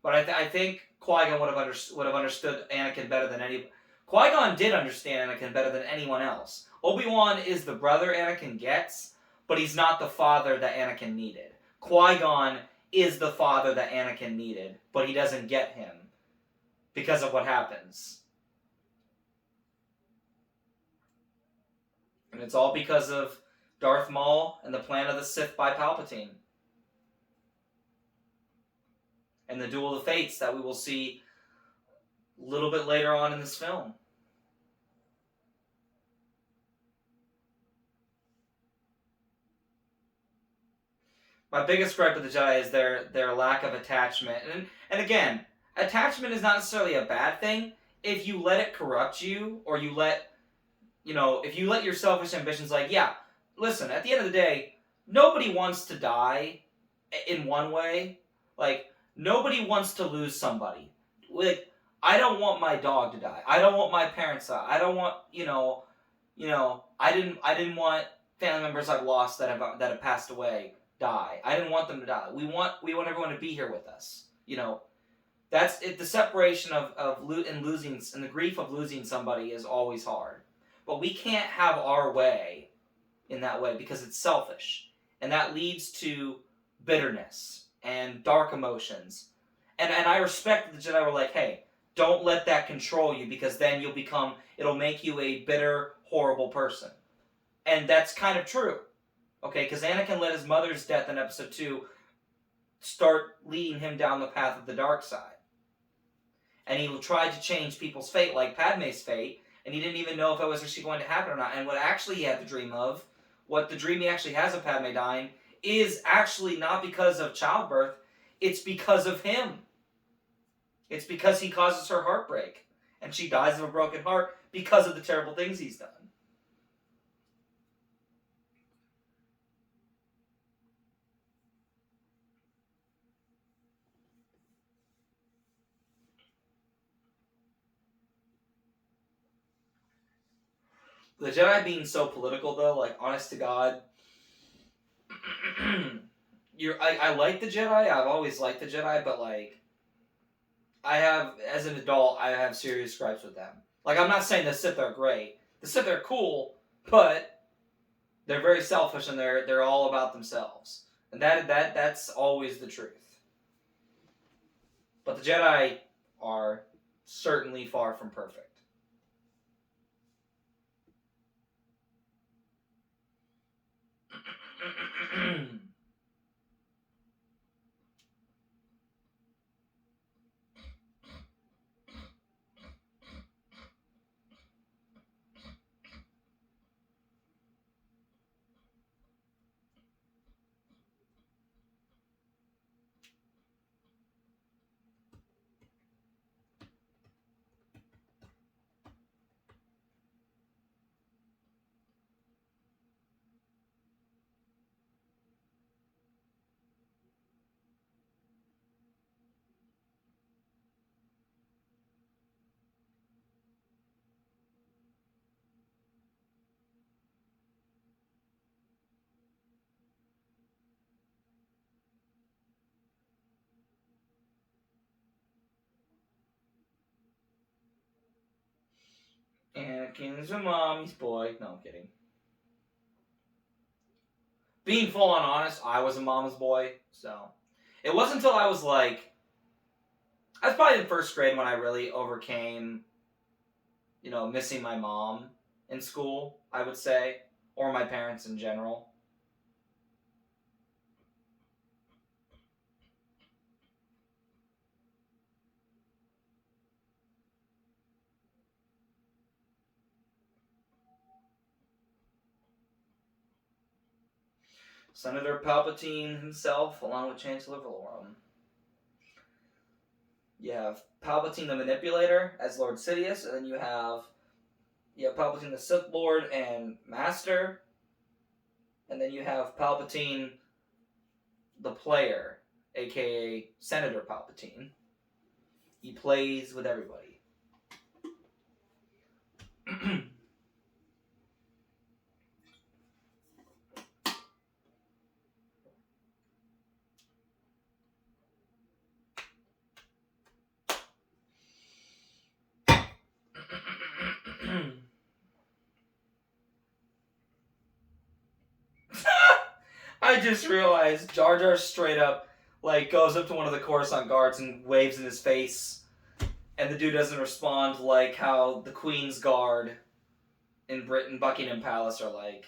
But I think Qui-Gon would have understood Anakin better than any. Qui-Gon did understand Anakin better than anyone else. Obi-Wan is the brother Anakin gets, but he's not the father that Anakin needed. Qui-Gon is the father that Anakin needed, but he doesn't get him because of what happens. And it's all because of Darth Maul and the plan of the Sith by Palpatine. And the Duel of the Fates that we will see a little bit later on in this film. My biggest gripe with the Jedi is their lack of attachment. And again, attachment is not necessarily a bad thing if you let it corrupt you, or you let, if you let your selfish ambitions, like, yeah, listen, at the end of the day, nobody wants to die in one way. Like, nobody wants to lose somebody. Like, I don't want my dog to die. I don't want my parents to die. I don't want, I didn't want family members I've lost that have passed away die. I didn't want them to die. We want everyone to be here with us. That's it. The separation and losing, and the grief of losing somebody is always hard. But we can't have our way in that way, because it's selfish, and that leads to bitterness and dark emotions. And I respect that the Jedi were like, hey, don't let that control you, because then it'll make you a bitter, horrible person. And that's kind of true. Okay, because Anakin let his mother's death in episode 2 start leading him down the path of the dark side. And he tried to change people's fate, like Padme's fate, and he didn't even know if it was actually going to happen or not. And what actually he had the dream of, what the dream he actually has of Padme dying, is actually not because of childbirth, it's because of him. It's because he causes her heartbreak. And she dies of a broken heart because of the terrible things he's done. The Jedi being so political, though, like, honest to God, I like the Jedi. I've always liked the Jedi, but, like, as an adult, I have serious gripes with them. Like, I'm not saying the Sith are great. The Sith are cool, but they're very selfish and they're all about themselves. And that's always the truth. But the Jedi are certainly far from perfect. Anakin's a mommy's boy. No, I'm kidding. Being full on honest, I was a mama's boy, so it wasn't until I was like, I was probably in first grade when I really overcame, missing my mom in school, I would say, or my parents in general. Senator Palpatine himself, along with Chancellor Valorum. You have Palpatine the Manipulator as Lord Sidious, and then you have Palpatine the Sith Lord and Master, and then you have Palpatine the Player, aka Senator Palpatine. He plays with everybody. I just realized Jar Jar straight up goes up to one of the Coruscant guards and waves in his face, and the dude doesn't respond like how the Queen's Guard in Britain, Buckingham Palace, are like.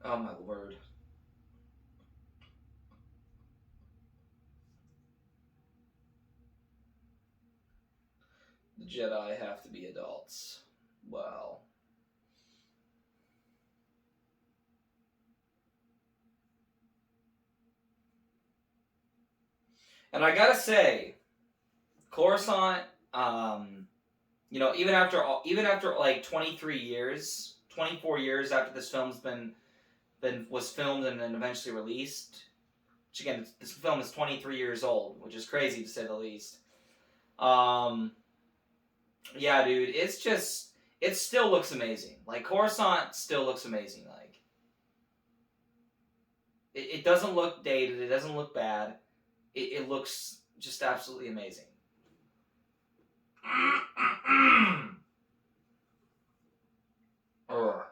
Oh my word. The Jedi have to be adults. Well. And I gotta say, Coruscant, even after like 23 years, 24 years after this film's was filmed and then eventually released, which again, this film is 23 years old, which is crazy to say the least. Yeah, dude, it still looks amazing. Like, Coruscant still looks amazing. Like, it doesn't look dated, it doesn't look bad. It looks just absolutely amazing. Ugh.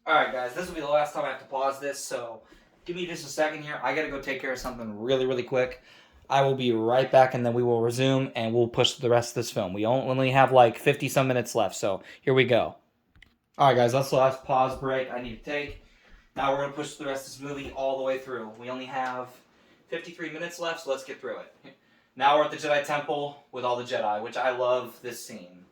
Alright, guys, this will be the last time I have to pause this, so give me just a second here. I gotta go take care of something really, really quick. I will be right back, and then we will resume, and we'll push the rest of this film. We only have like 50 some minutes left, so here we go. Alright, guys, that's the last pause break I need to take. Now we're gonna push the rest of this movie all the way through. We only have 53 minutes left, so let's get through it. Now we're at the Jedi Temple with all the Jedi, which I love this scene.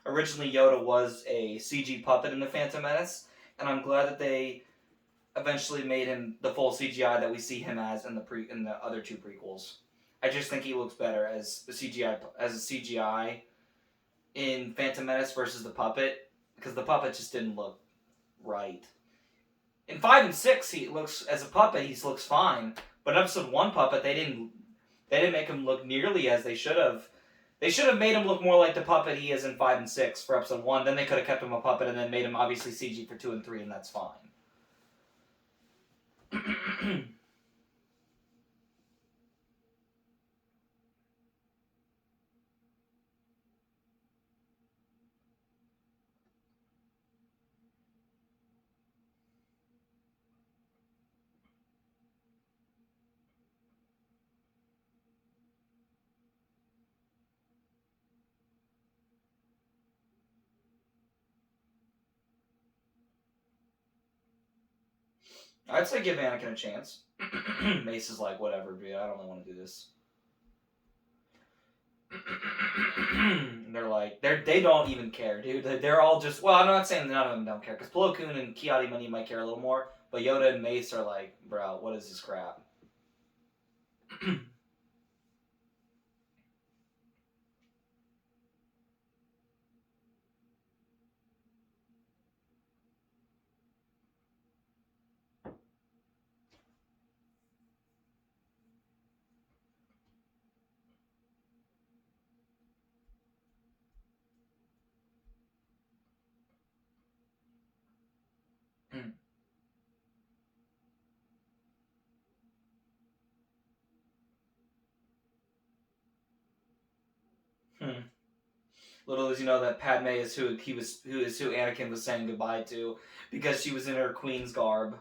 Originally, Yoda was a CG puppet in The Phantom Menace, and I'm glad that they eventually made him the full CGI that we see him as in the other two prequels. I just think he looks better as a CGI in Phantom Menace versus the puppet, because the puppet just didn't look right. In 5 and 6, he looks as a puppet. He looks fine, but in Episode 1 puppet, they didn't make him look nearly as they should have. They should have made him look more like the puppet he is in 5 and 6 for Episode 1. Then they could have kept him a puppet and then made him obviously CG for 2 and 3, and that's fine. I'd say give Anakin a chance. Mace is like, whatever, dude. I don't really want to do this. They're like, they don't even care, dude. They're all just, well, I'm not saying none of them don't care, because Plo Koon and Ki-Adi-Mundi might care a little more, but Yoda and Mace are like, bro, what is this crap? Little as you know that Padme is who Anakin was saying goodbye to, because she was in her queen's garb,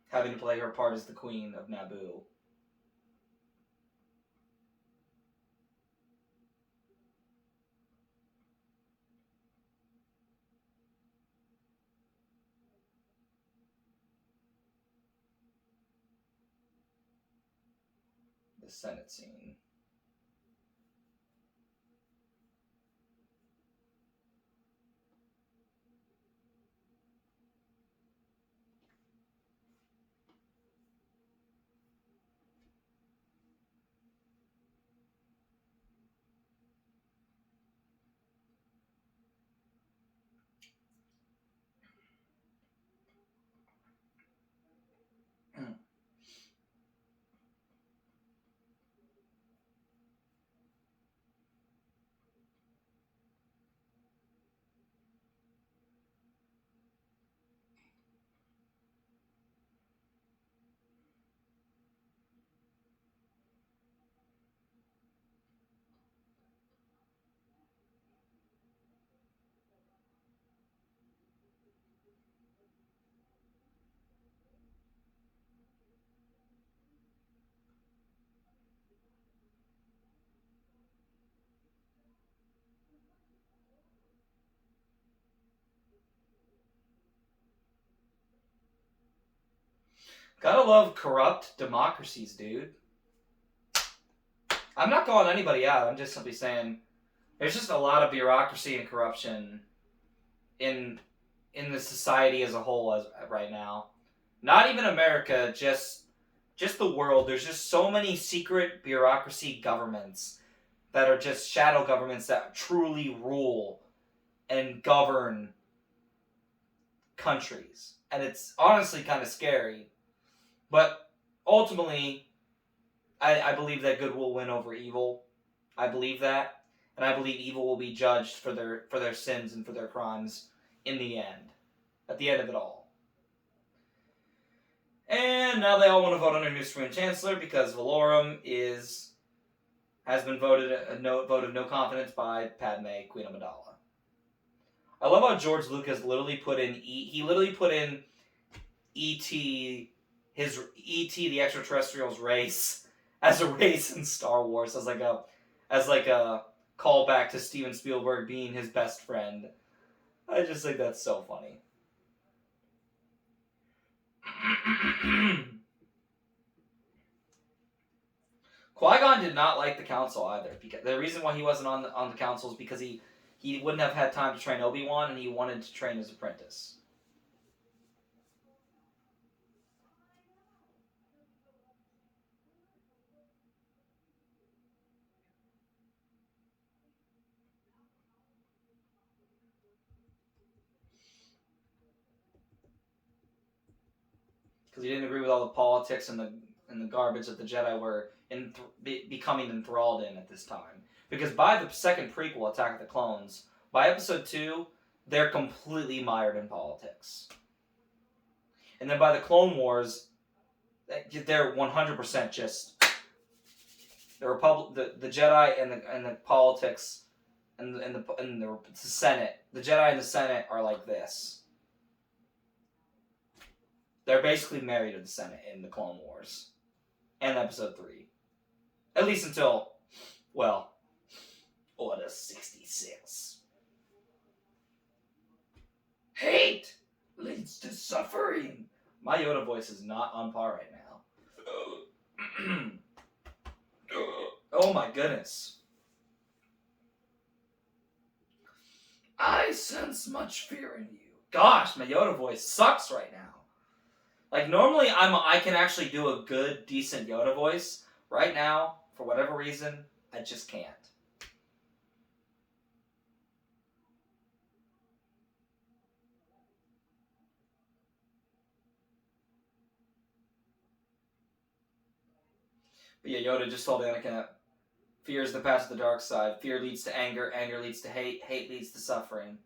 having to play her part as the queen of Naboo. The Senate scene. Gotta love corrupt democracies, dude. I'm not calling anybody out. I'm just simply saying there's just a lot of bureaucracy and corruption in the society as a whole as right now. Not even America, just the world. There's just so many secret bureaucracy governments that are just shadow governments that truly rule and govern countries. And it's honestly kind of scary. But ultimately, I believe that good will win over evil. I believe that. And I believe evil will be judged for their sins and for their crimes in the end. At the end of it all. And now they all want to vote on a new Supreme Chancellor because Valorum has been voted a vote of no confidence by Padme, Queen Amidala. I love how George Lucas literally put in E.T. his E.T. the extraterrestrial's race as a race in Star Wars as like a callback to Steven Spielberg being his best friend. I just think that's so funny. Qui-Gon did not like the council either. Because the reason why he wasn't on the council is because he wouldn't have had time to train Obi-Wan, and he wanted to train his apprentice. Because he didn't agree with all the politics and the garbage that the Jedi were becoming enthralled in at this time. Because by the second prequel, Attack of the Clones, by Episode 2, they're completely mired in politics. And then by the Clone Wars, they're 100% just the Jedi and the politics and the Senate. The Jedi and the Senate are like this. They're basically married to the Senate in the Clone Wars and Episode 3, at least until Order 66. Hate leads to suffering. My Yoda voice is not on par right now. Oh my goodness. I sense much fear in you. Gosh, my Yoda voice sucks right now. Like normally I can actually do a good, decent Yoda voice. Right now, for whatever reason, I just can't. But yeah, Yoda just told Anakin that fear is the path to the dark side. Fear leads to anger. Anger leads to hate. Hate leads to suffering.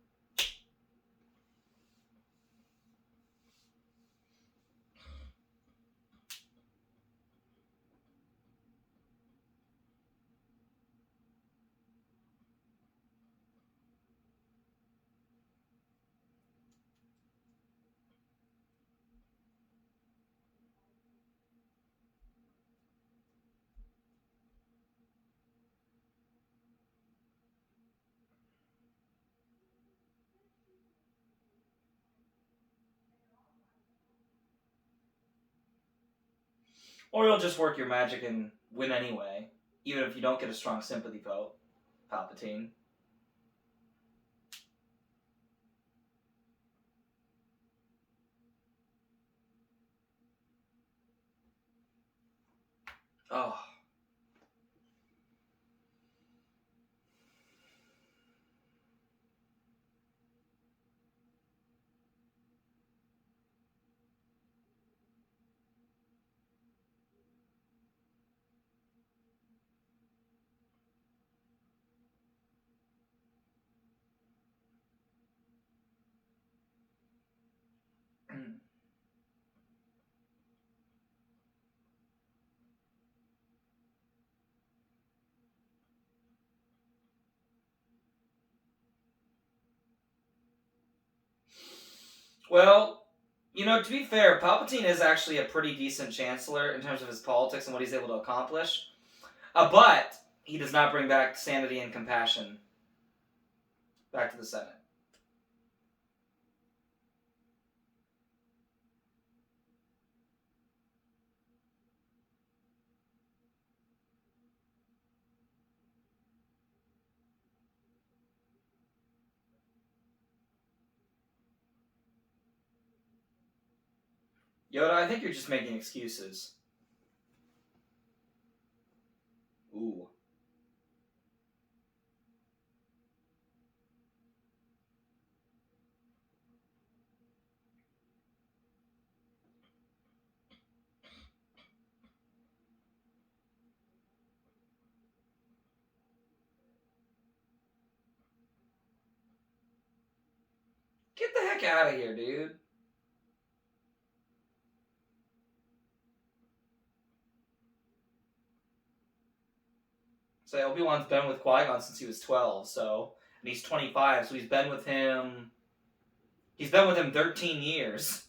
Or you'll just work your magic and win anyway, even if you don't get a strong sympathy vote, Palpatine. Oh. Well, to be fair, Palpatine is actually a pretty decent chancellor in terms of his politics and what he's able to accomplish. But he does not bring back sanity and compassion back to the Senate. Yoda, I think you're just making excuses. Ooh. Get the heck out of here, dude. So Obi-Wan's been with Qui-Gon since he was 12, so and he's 25, so he's been with him 13 years.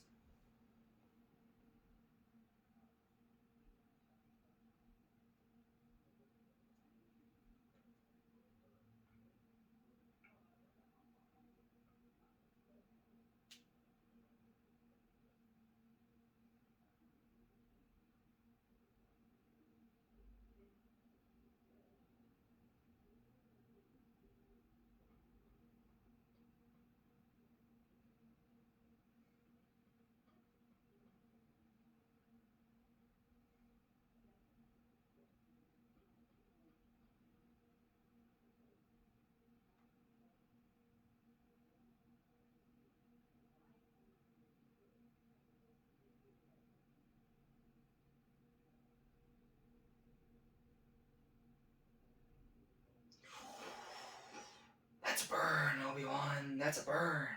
That's a burn, Obi-Wan. That's a burn.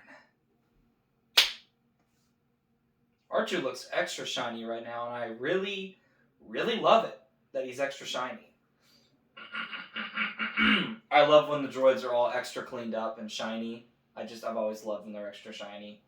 R2 looks extra shiny right now, and I really, really love it that he's extra shiny. I love when the droids are all extra cleaned up and shiny. I've always loved when they're extra shiny.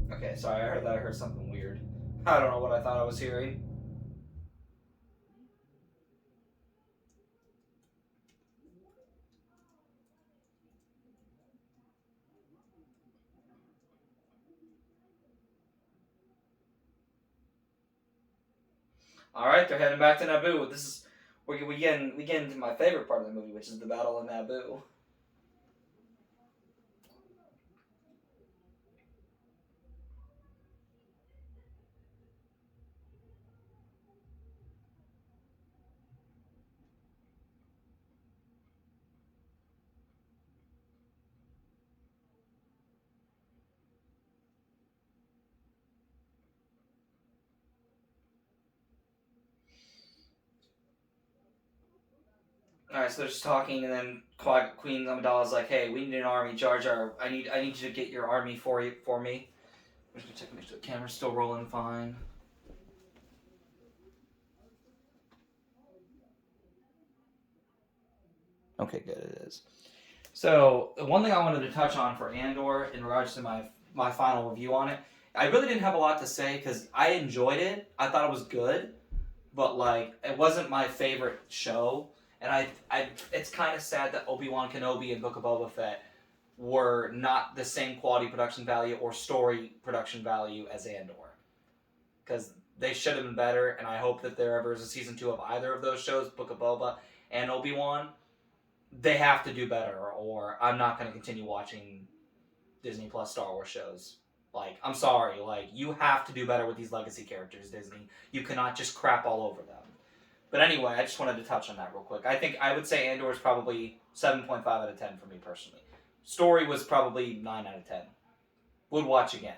Okay, sorry, I heard something weird. I don't know what I thought I was hearing. All right, they're heading back to Naboo. This is we get into my favorite part of the movie, which is the Battle of Naboo. All right, so they're just talking, and then Queen Amidala's like, "Hey, we need an army, Jar Jar. I need you to get your army for me." I'm just gonna check make sure the camera's still rolling fine. Okay, good, it is. So the one thing I wanted to touch on for Andor in regards to my final review on it, I really didn't have a lot to say because I enjoyed it. I thought it was good, but like it wasn't my favorite show. And it's kind of sad that Obi-Wan Kenobi and Book of Boba Fett were not the same quality production value or story production value as Andor, because they should have been better. And I hope that there ever is a season 2 of either of those shows, Book of Boba and Obi-Wan. They have to do better, or I'm not going to continue watching Disney Plus Star Wars shows. Like, I'm sorry, like you have to do better with these legacy characters, Disney. You cannot just crap all over them. But anyway, I just wanted to touch on that real quick. I think I would say Andor is probably 7.5 out of 10 for me personally. Story was probably 9 out of 10. Would watch again.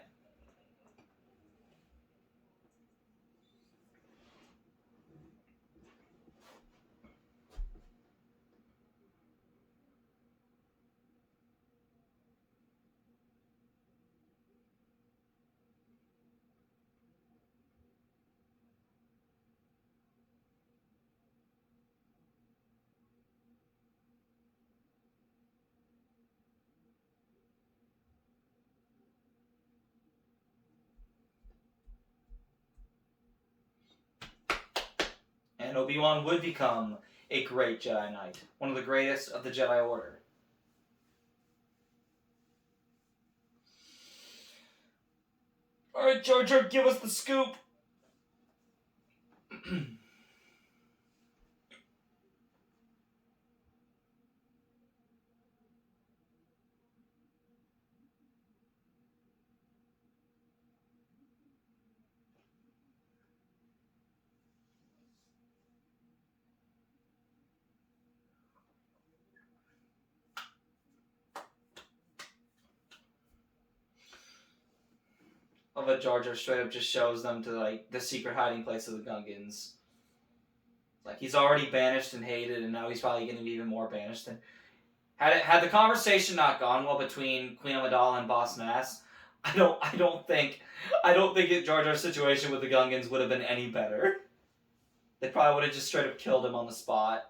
and Obi-Wan would become a great Jedi Knight, one of the greatest of the Jedi Order. Alright, Jar Jar, give us the scoop! Of a Jar Jar straight up just shows them to like the secret hiding place of the Gungans. Like he's already banished and hated, and now he's probably going to be even more banished. And had the conversation not gone well between Queen Amidala and Boss Nass, I don't think Jar Jar's situation with the Gungans would have been any better. They probably would have just straight up killed him on the spot.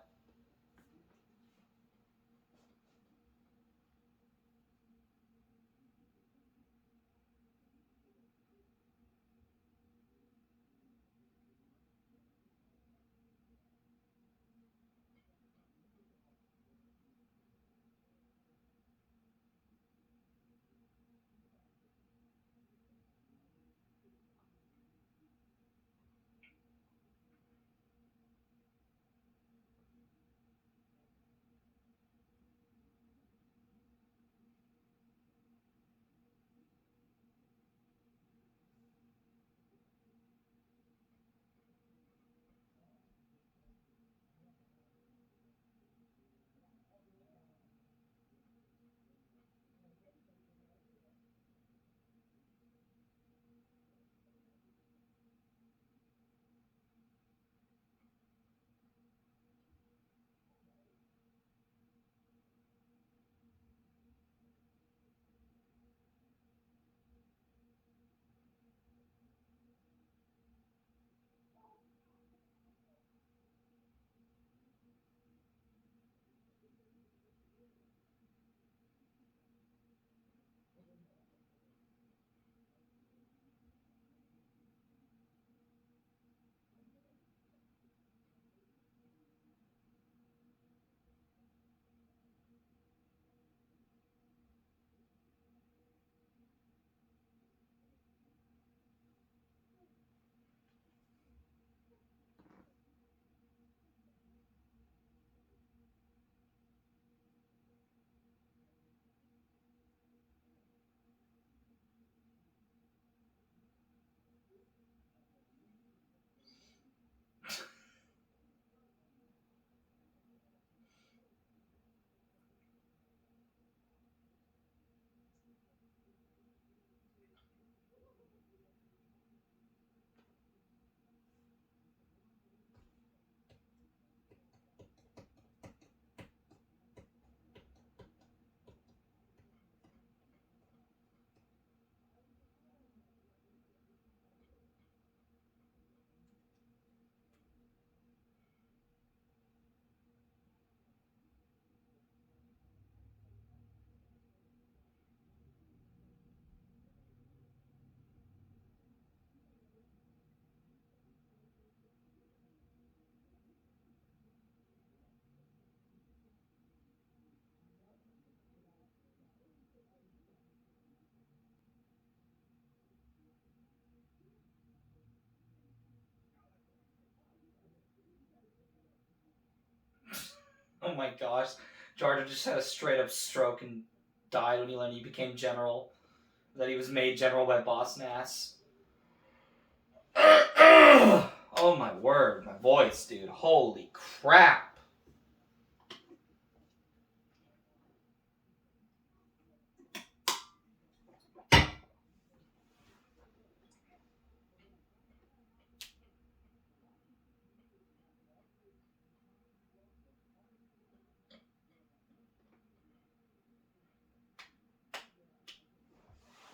Oh my gosh. Jar Jar just had a straight up stroke and died when he learned he became general. That he was made general by Boss Nass. Oh my word, my voice, dude. Holy crap.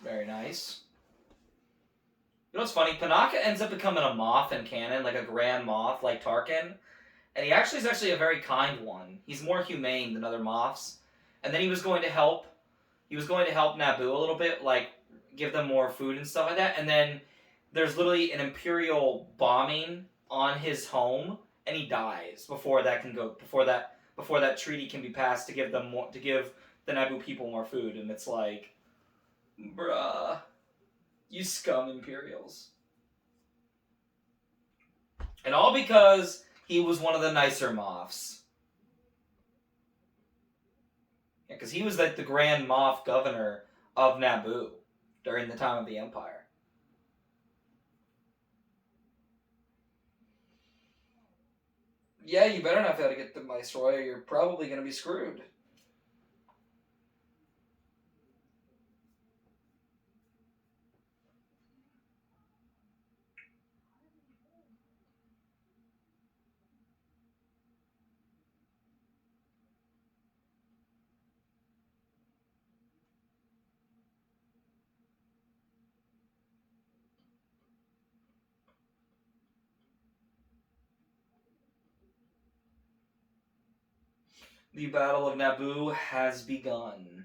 Very nice. You know what's funny? Panaka ends up becoming a Moff in canon, like a Grand Moff, like Tarkin. And he actually is actually a very kind one. He's more humane than other Moffs. And then he was going to help Naboo a little bit, like give them more food and stuff like that. And then there's literally an Imperial bombing on his home, and he dies before that can go before that treaty can be passed to give them more to give the Naboo people more food, and it's like, bruh, you scum Imperials, and all because he was one of the nicer Moffs. Yeah, because he was like the Grand Moff Governor of Naboo during the time of the Empire. Yeah, you better not fail to get the Viceroy, or you're probably going to be screwed. The Battle of Naboo has begun.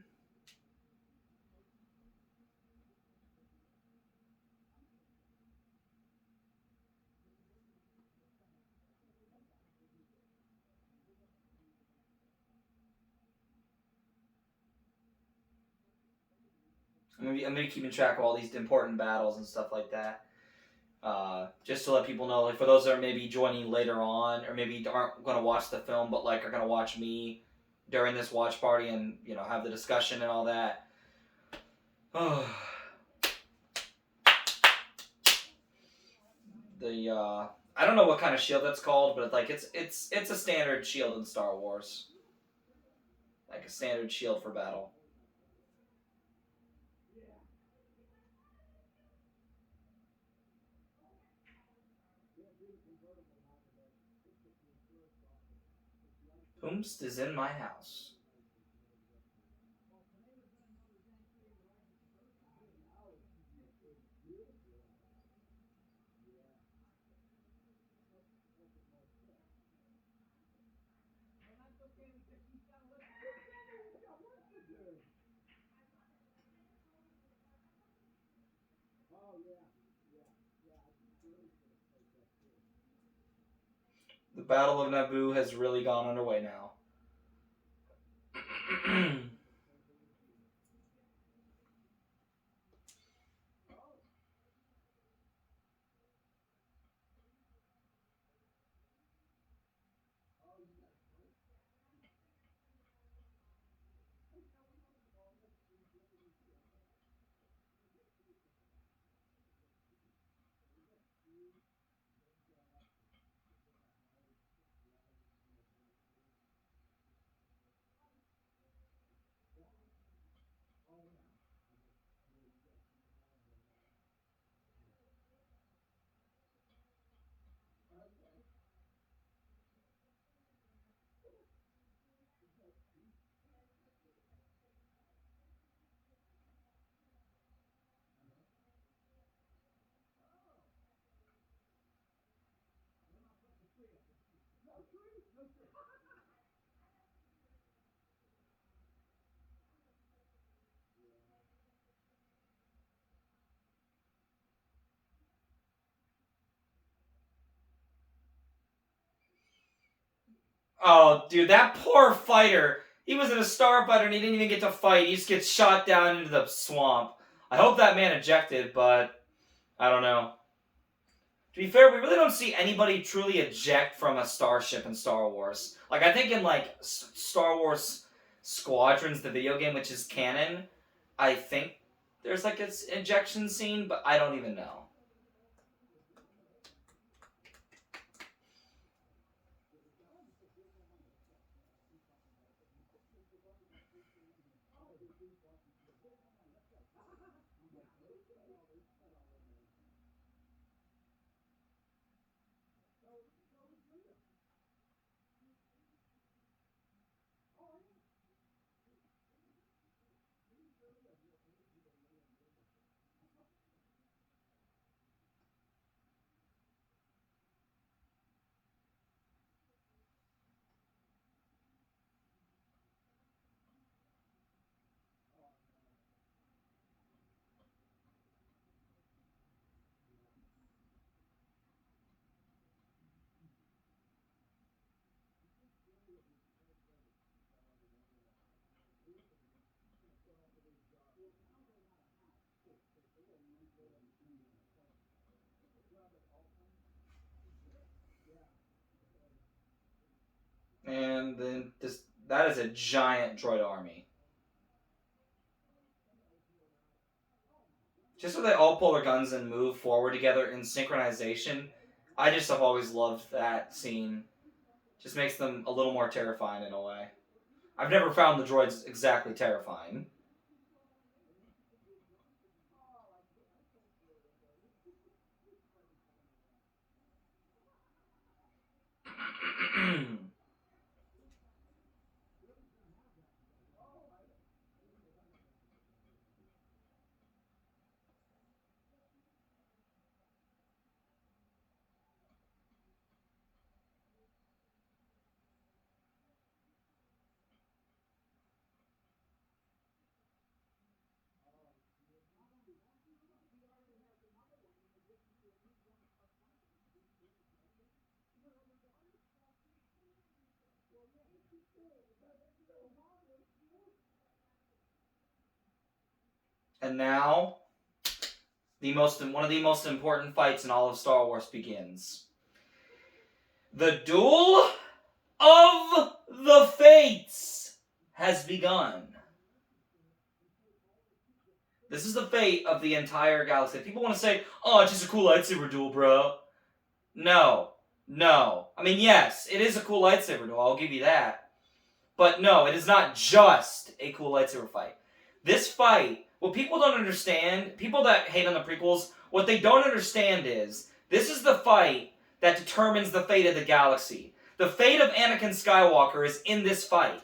I'm gonna be keeping track of all these important battles and stuff like that. Just to let people know, like for those that are maybe joining later on, or maybe aren't going to watch the film, but like are going to watch me during this watch party and have the discussion and all that. I don't know what kind of shield that's called, but like it's a standard shield in Star Wars, like a standard shield for battle. Whomst is in my house. The Battle of Naboo has really gone underway now. Oh, dude, that poor fighter. He was in a starfighter and he didn't even get to fight. He just gets shot down into the swamp. I hope that man ejected, but I don't know. To be fair, we really don't see anybody truly eject from a starship in Star Wars. Like, I think in, like, Star Wars Squadrons, the video game, which is canon, I think there's, like, an ejection scene, but I don't even know. that is a giant droid army. Just so they all pull their guns and move forward together in synchronization. I just have always loved that scene. Just makes them a little more terrifying in a way. I've never found the droids exactly terrifying. And now, one of the most important fights in all of Star Wars begins. The Duel of the Fates has begun. This is the fate of the entire galaxy. People want to say, oh, it's just a cool lightsaber duel, bro. No. I mean, yes, it is a cool lightsaber duel, I'll give you that. But no, it is not just a cool lightsaber fight. This fight, what people don't understand, people that hate on the prequels, what they don't understand is, this is the fight that determines the fate of the galaxy. The fate of Anakin Skywalker is in this fight.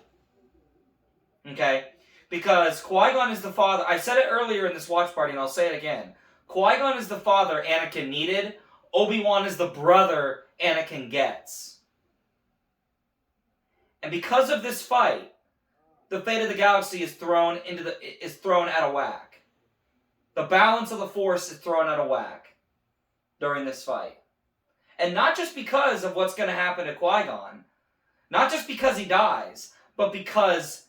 Okay? Because Qui-Gon is the father. I said it earlier in this watch party, and I'll say it again. Qui-Gon is the father Anakin needed. Obi-Wan is the brother Anakin gets. And because of this fight, the fate of the galaxy is thrown out of whack. The balance of the Force is thrown out of whack during this fight. And not just because of what's going to happen to Qui-Gon, not just because he dies, but because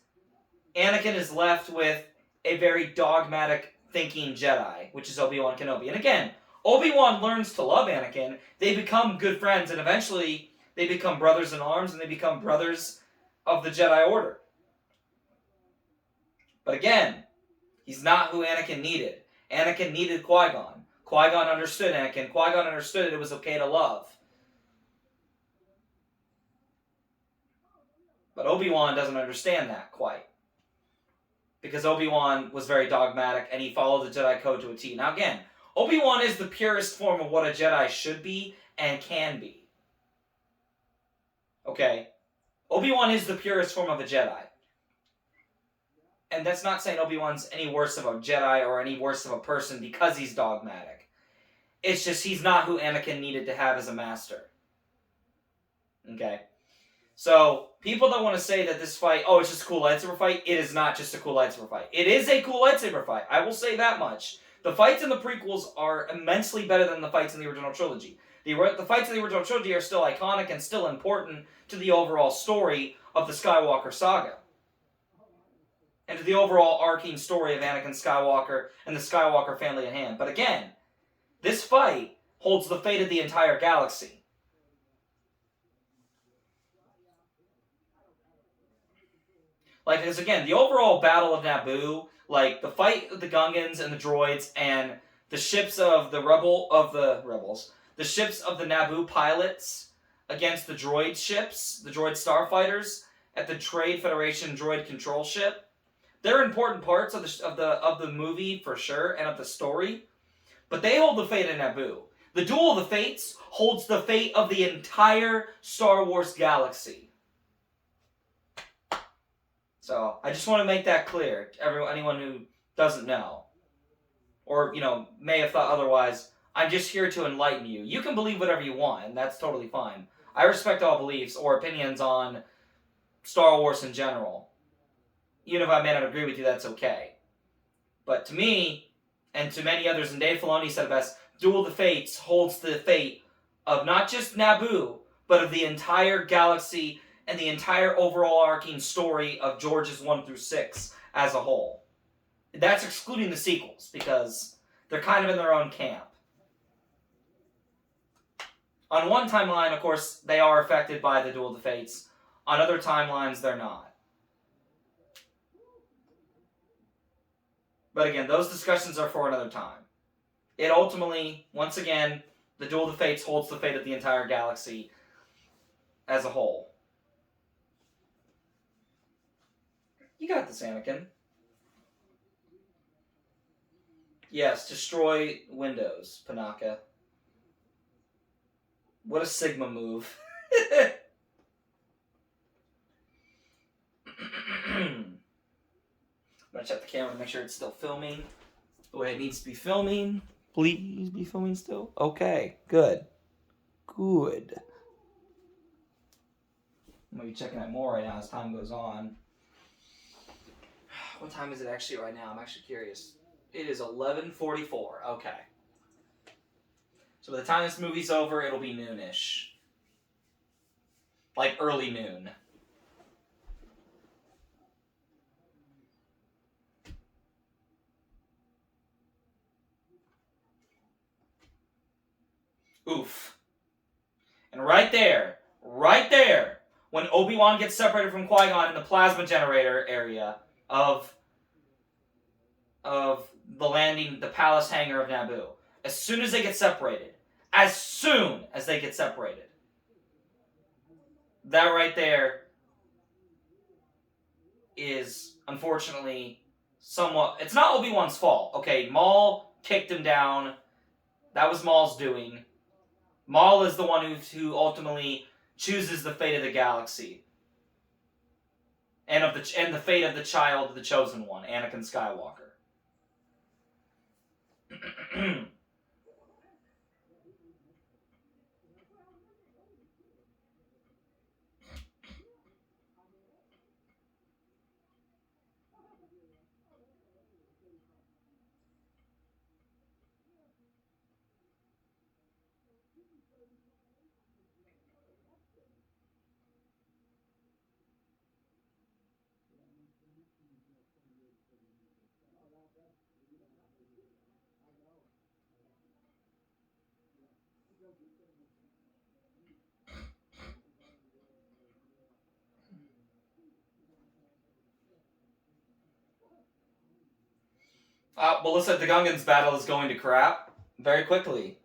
Anakin is left with a very dogmatic thinking Jedi, which is Obi-Wan Kenobi. And again, Obi-Wan learns to love Anakin, they become good friends, and eventually they become brothers in arms, and they become brothers of the Jedi Order. But again, he's not who Anakin needed. Anakin needed Qui-Gon. Qui-Gon understood Anakin. Qui-Gon understood it was okay to love. But Obi-Wan doesn't understand that quite. Because Obi-Wan was very dogmatic, and he followed the Jedi Code to a T. Now again, Obi-Wan is the purest form of what a Jedi should be and can be. Okay? Obi-Wan is the purest form of a Jedi. And that's not saying Obi-Wan's any worse of a Jedi or any worse of a person because he's dogmatic. It's just he's not who Anakin needed to have as a master. Okay? So, people that want to say that this fight, oh, it's just a cool lightsaber fight, it is not just a cool lightsaber fight. It is a cool lightsaber fight. I will say that much. The fights in the prequels are immensely better than the fights in the original trilogy. The fights in the original trilogy are still iconic and still important to the overall story of the Skywalker saga. And to the overall arcing story of Anakin Skywalker and the Skywalker family at hand. But again, this fight holds the fate of the entire galaxy. Like, because again, the overall battle of Naboo, like the fight of the Gungans and the droids and the ships of the rebels, the ships of the Naboo pilots against the droid ships, the droid starfighters at the Trade Federation droid control ship. They're important parts of the movie for sure and of the story, but they hold the fate of Naboo. The Duel of the Fates holds the fate of the entire Star Wars galaxy. So, I just want to make that clear to anyone who doesn't know. Or, may have thought otherwise. I'm just here to enlighten you. You can believe whatever you want, and that's totally fine. I respect all beliefs or opinions on Star Wars in general. Even if I may not agree with you, that's okay. But to me, and to many others, and Dave Filoni said it best, Duel of the Fates holds the fate of not just Naboo, but of the entire galaxy and the entire overall arcing story of George's 1 through 6 as a whole. That's excluding the sequels, because they're kind of in their own camp. On one timeline, of course, they are affected by the Duel of the Fates. On other timelines, they're not. But again, those discussions are for another time. It ultimately, once again, the Duel of the Fates holds the fate of the entire galaxy as a whole. You got this, Anakin. Yes, destroy Windows, Panaka. What a Sigma move. I'm gonna check the camera to make sure it's still filming the way it needs to be filming. Please be filming still. Okay, good. Good. I'm gonna be checking it more right now as time goes on. What time is it actually right now? I'm actually curious. It is 11:44. Okay. So by the time this movie's over, it'll be noonish. Like early noon. Oof. And right there, when Obi-Wan gets separated from Qui-Gon in the plasma generator area of the landing, the palace hangar of Naboo, as soon as they get separated, that right there is, unfortunately, somewhat... It's not Obi-Wan's fault. Okay, Maul kicked him down. That was Maul's doing. Maul is the one who ultimately chooses the fate of the galaxy. And the fate of the child, the chosen one, Anakin Skywalker. Melissa the Gungan's battle is going to crap very quickly.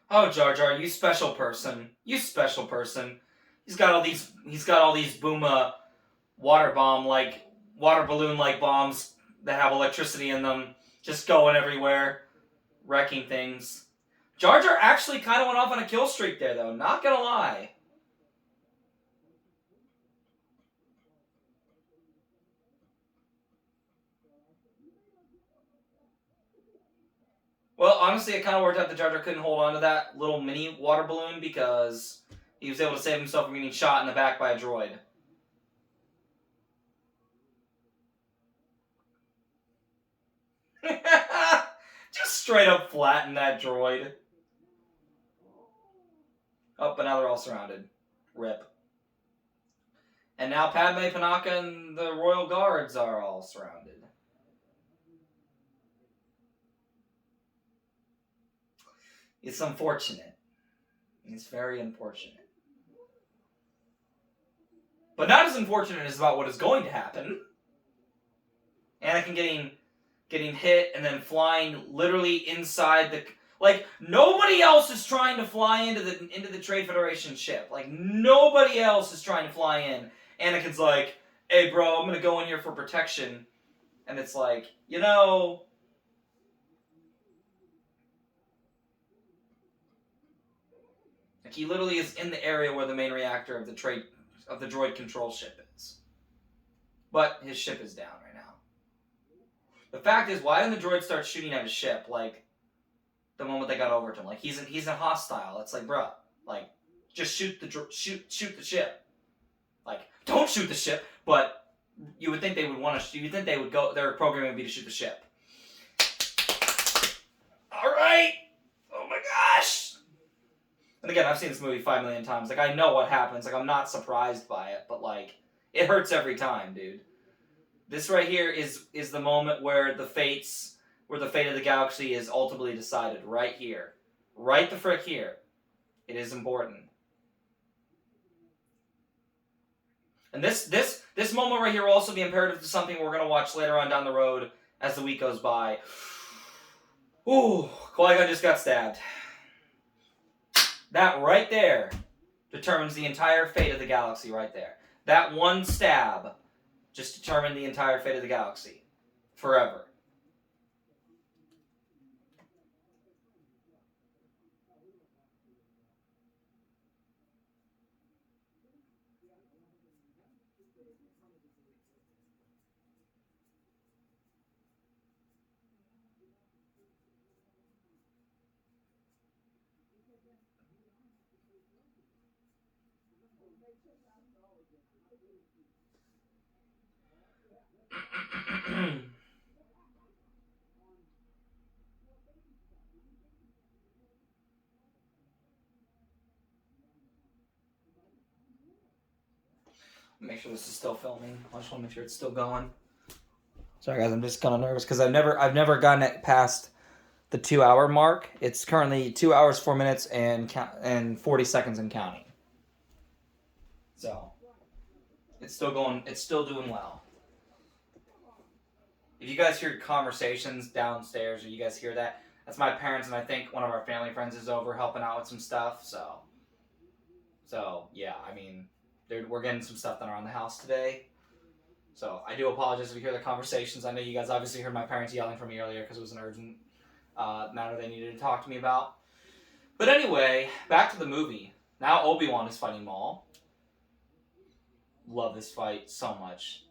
Oh, Jar Jar, you special person. You special person. He's got all these Booma water balloon like bombs that have electricity in them, just going everywhere, wrecking things. Jar Jar actually kind of went off on a kill streak there, though. Not gonna lie. Well, honestly, it kind of worked out that Jar Jar couldn't hold on to that little mini water balloon because he was able to save himself from getting shot in the back by a droid. Just straight up flatten that droid. Oh, but now they're all surrounded. Rip. And now Padme, Panaka, and the Royal Guards are all surrounded. It's unfortunate. It's very unfortunate. But not as unfortunate as about what is going to happen. Anakin getting hit and then flying literally inside the... Like, nobody else is trying to fly into the Trade Federation ship. Like, nobody else is trying to fly in. Anakin's like, hey, bro, I'm gonna go in here for protection. And it's like, you know... Like, he literally is in the area where the main reactor of the droid control ship is. But his ship is down right now. The fact is, why didn't the droid start shooting at his ship, like, the moment they got over to him? Like, he's a hostile. It's like, bruh, like, just shoot the ship. Like, don't shoot the ship, but you would think they would want to. You would think they would go. Their programming would be to shoot the ship. All right. Oh my gosh. And again, I've seen this movie 5 million times. Like, I know what happens. Like, I'm not surprised by it, but like, it hurts every time, dude. This right here is the moment where the fate of the galaxy is ultimately decided. Right here, right the frick here. It is important. And this moment right here will also be imperative to something we're gonna watch later on down the road as the week goes by. Ooh, Qui-Gon just got stabbed. That right there determines the entire fate of the galaxy right there. That one stab just determined the entire fate of the galaxy. Forever. Make sure this is still filming. I just want to make sure it's still going. Sorry guys, I'm just kind of nervous because I've never gotten it past the 2 hour mark. It's currently 2 hours 4 minutes and 40 seconds and counting. So it's still going. It's still doing well. If you guys hear conversations downstairs, or you guys hear that, that's my parents, and I think one of our family friends is over helping out with some stuff. So yeah, I mean, we're getting some stuff done around the house today. So I do apologize if you hear the conversations. I know you guys obviously heard my parents yelling for me earlier because it was an urgent matter they needed to talk to me about. But anyway, back to the movie. Now Obi-Wan is fighting Maul. Love this fight so much.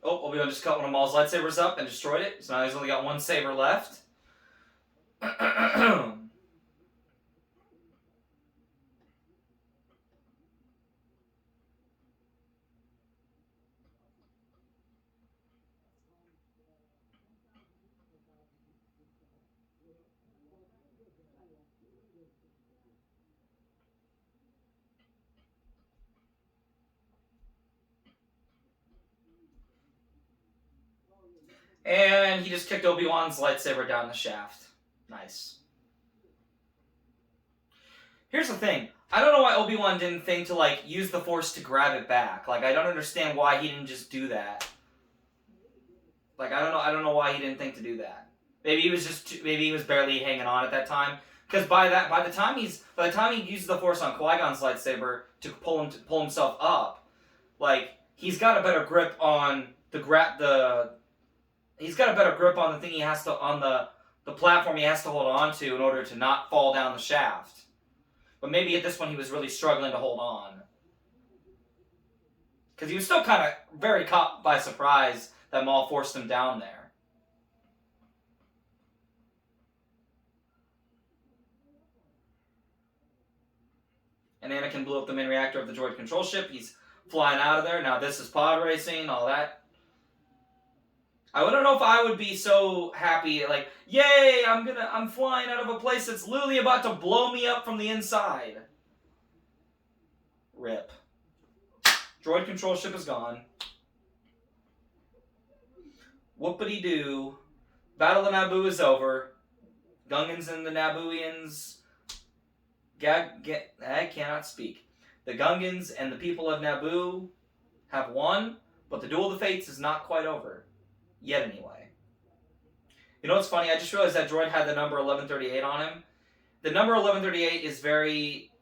Oh, Obi-Wan just cut one of Maul's lightsabers up and destroyed it. So now he's only got one saber left. And he just kicked Obi-Wan's lightsaber down the shaft. Nice. Here's the thing. I don't know why Obi-Wan didn't think to, like, use the Force to grab it back. Like, I don't understand why he didn't just do that. Like, I don't know why he didn't think to do that. Maybe he was barely hanging on at that time. Because by the time he uses the Force on Qui-Gon's lightsaber to pull himself up, like, he's got a better grip on he's got a better grip on the thing on the platform he has to hold on to in order to not fall down the shaft. But maybe at this one he was really struggling to hold on. Because he was still kind of very caught by surprise that Maul forced him down there. And Anakin blew up the main reactor of the droid control ship. He's flying out of there. Now this is pod racing, all that. I don't know if I would be so happy, like, yay, I'm flying out of a place that's literally about to blow me up from the inside. Rip. Droid control ship is gone. Whoopity-doo. Battle of Naboo is over. Gungans and the Nabooians... I cannot speak. The Gungans and the people of Naboo have won, but the Duel of the Fates is not quite over. Yet anyway. You know what's funny? I just realized that droid had the number 1138 on him. The number 1138 is very,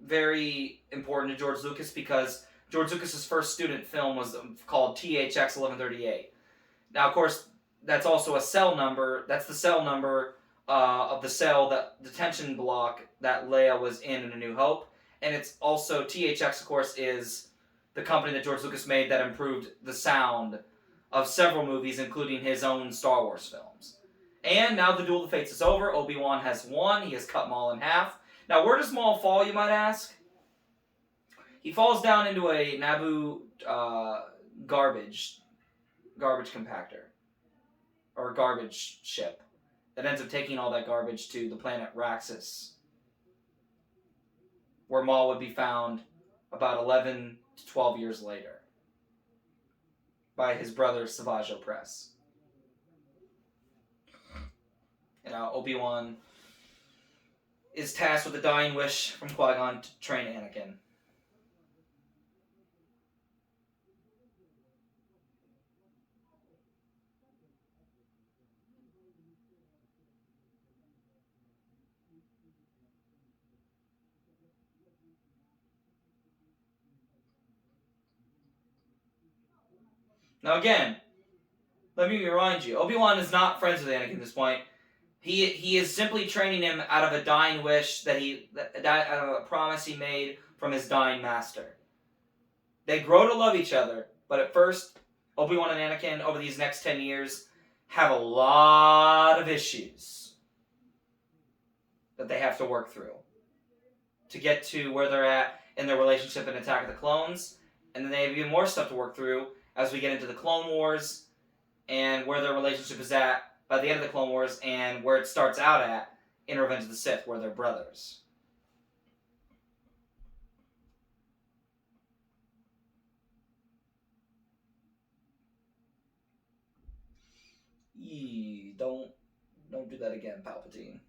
very important to George Lucas because George Lucas's first student film was called THX 1138. Now, of course, that's also a cell number. That's the cell number of the cell, that detention block that Leia was in A New Hope. And it's also, THX, of course, is the company that George Lucas made that improved the sound of several movies, including his own Star Wars films. And now the Duel of the Fates is over. Obi-Wan has won. He has cut Maul in half. Now, where does Maul fall, you might ask? He falls down into a Naboo garbage compactor. Or garbage ship. That ends up taking all that garbage to the planet Raxus. Where Maul would be found about 11 to 12 years later. By his brother Savage Opress. And Obi-Wan is tasked with a dying wish from Qui-Gon to train Anakin. Now again, let me remind you, Obi-Wan is not friends with Anakin at this point. He is simply training him out of a dying wish out of a promise he made from his dying master. They grow to love each other, but at first, Obi-Wan and Anakin, over these next 10 years, have a lot of issues that they have to work through to get to where they're at in their relationship in Attack of the Clones, and then they have even more stuff to work through as we get into the Clone Wars and where their relationship is at by the end of the Clone Wars and where it starts out at in Revenge of the Sith, where they're brothers. Yee, don't do that again, Palpatine.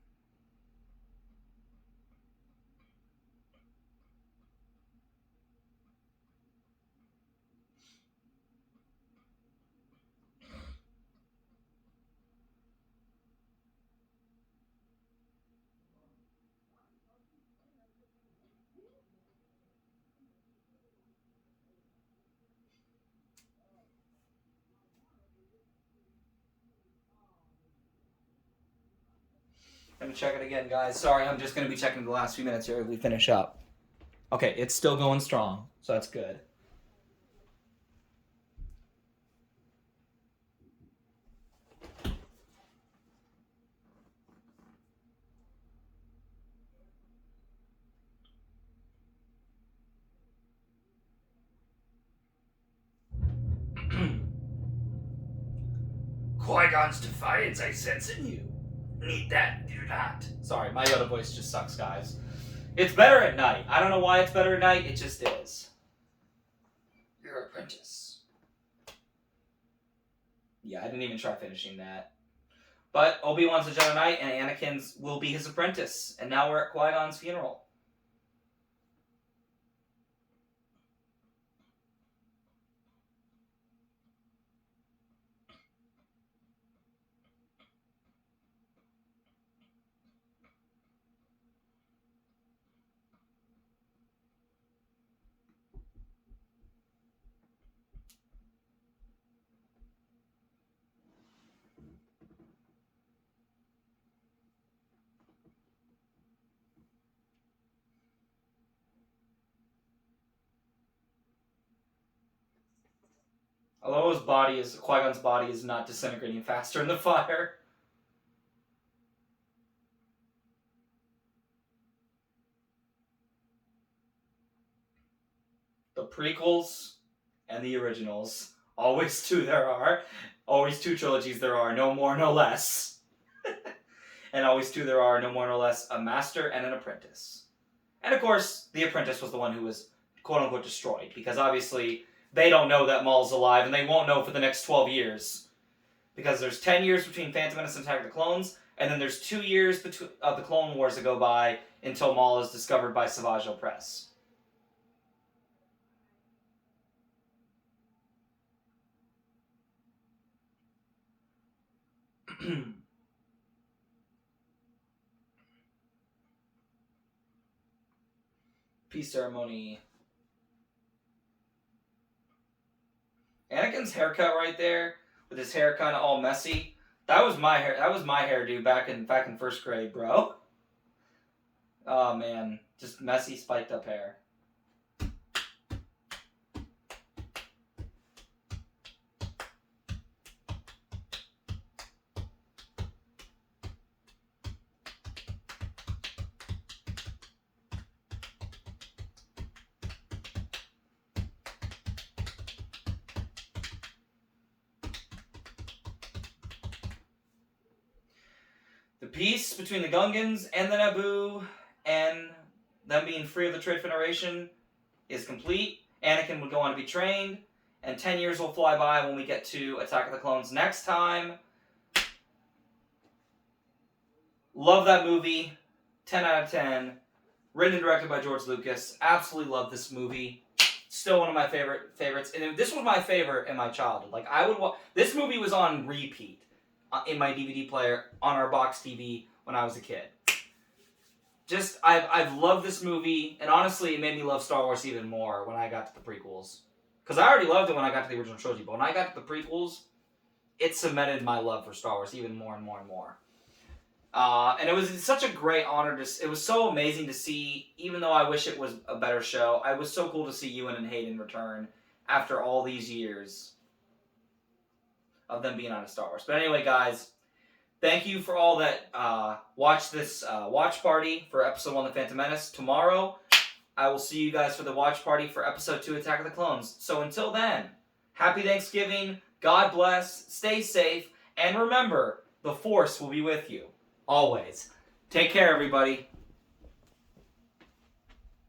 I'm going to check it again, guys. Sorry, I'm just going to be checking the last few minutes here as we finish up. Okay, it's still going strong, so that's good. Qui-Gon's defiance I sense in you. Need that, do not. Sorry, my Yoda voice just sucks, guys. It's better at night. I don't know why it's better at night, it just is. Your apprentice. Yeah, I didn't even try finishing that. But Obi-Wan's a Jedi Knight, and Anakin's will be his apprentice. And now we're at Qui-Gon's funeral. Although Qui-Gon's body is not disintegrating faster in the fire. The prequels and the originals. Always two there are. Always two trilogies there are. No more, no less. And always two there are. No more, no less. A master and an apprentice. And of course, the apprentice was the one who was quote-unquote destroyed. Because obviously, they don't know that Maul's alive. And they won't know for the next 12 years. Because there's 10 years between Phantom Menace and Attack of the Clones. And then there's 2 years of the Clone Wars that go by until Maul is discovered by Savage Opress. Peace ceremony. Anakin's haircut right there, with his hair kind of all messy. That was my hair. That was my hairdo back in first grade, bro. Oh man, just messy, spiked up hair. peace between the Gungans and the Naboo, and them being free of the Trade Federation, is complete. Anakin would go on to be trained, and 10 years will fly by when we get to Attack of the Clones next time. Love that movie. 10 out of 10. Written and directed by George Lucas. Absolutely love this movie. Still one of my favorites. And this was my favorite in my childhood. Like, I would this movie was on repeat in my DVD player on our box TV when I was a kid. Just, I've loved this movie, and honestly, it made me love Star Wars even more when I got to the prequels. Because I already loved it when I got to the original trilogy, but when I got to the prequels, it cemented my love for Star Wars even more and more and more. And it was such a great honor it was so amazing to see, even though I wish it was a better show, it was so cool to see Ewan and Hayden return after all these years of them being on a Star Wars. But anyway, guys, thank you for all that watched this watch party for Episode 1 The Phantom Menace. Tomorrow, I will see you guys for the watch party for Episode 2 Attack of the Clones. So until then, happy Thanksgiving, God bless, stay safe, and remember, the Force will be with you. Always. Take care, everybody.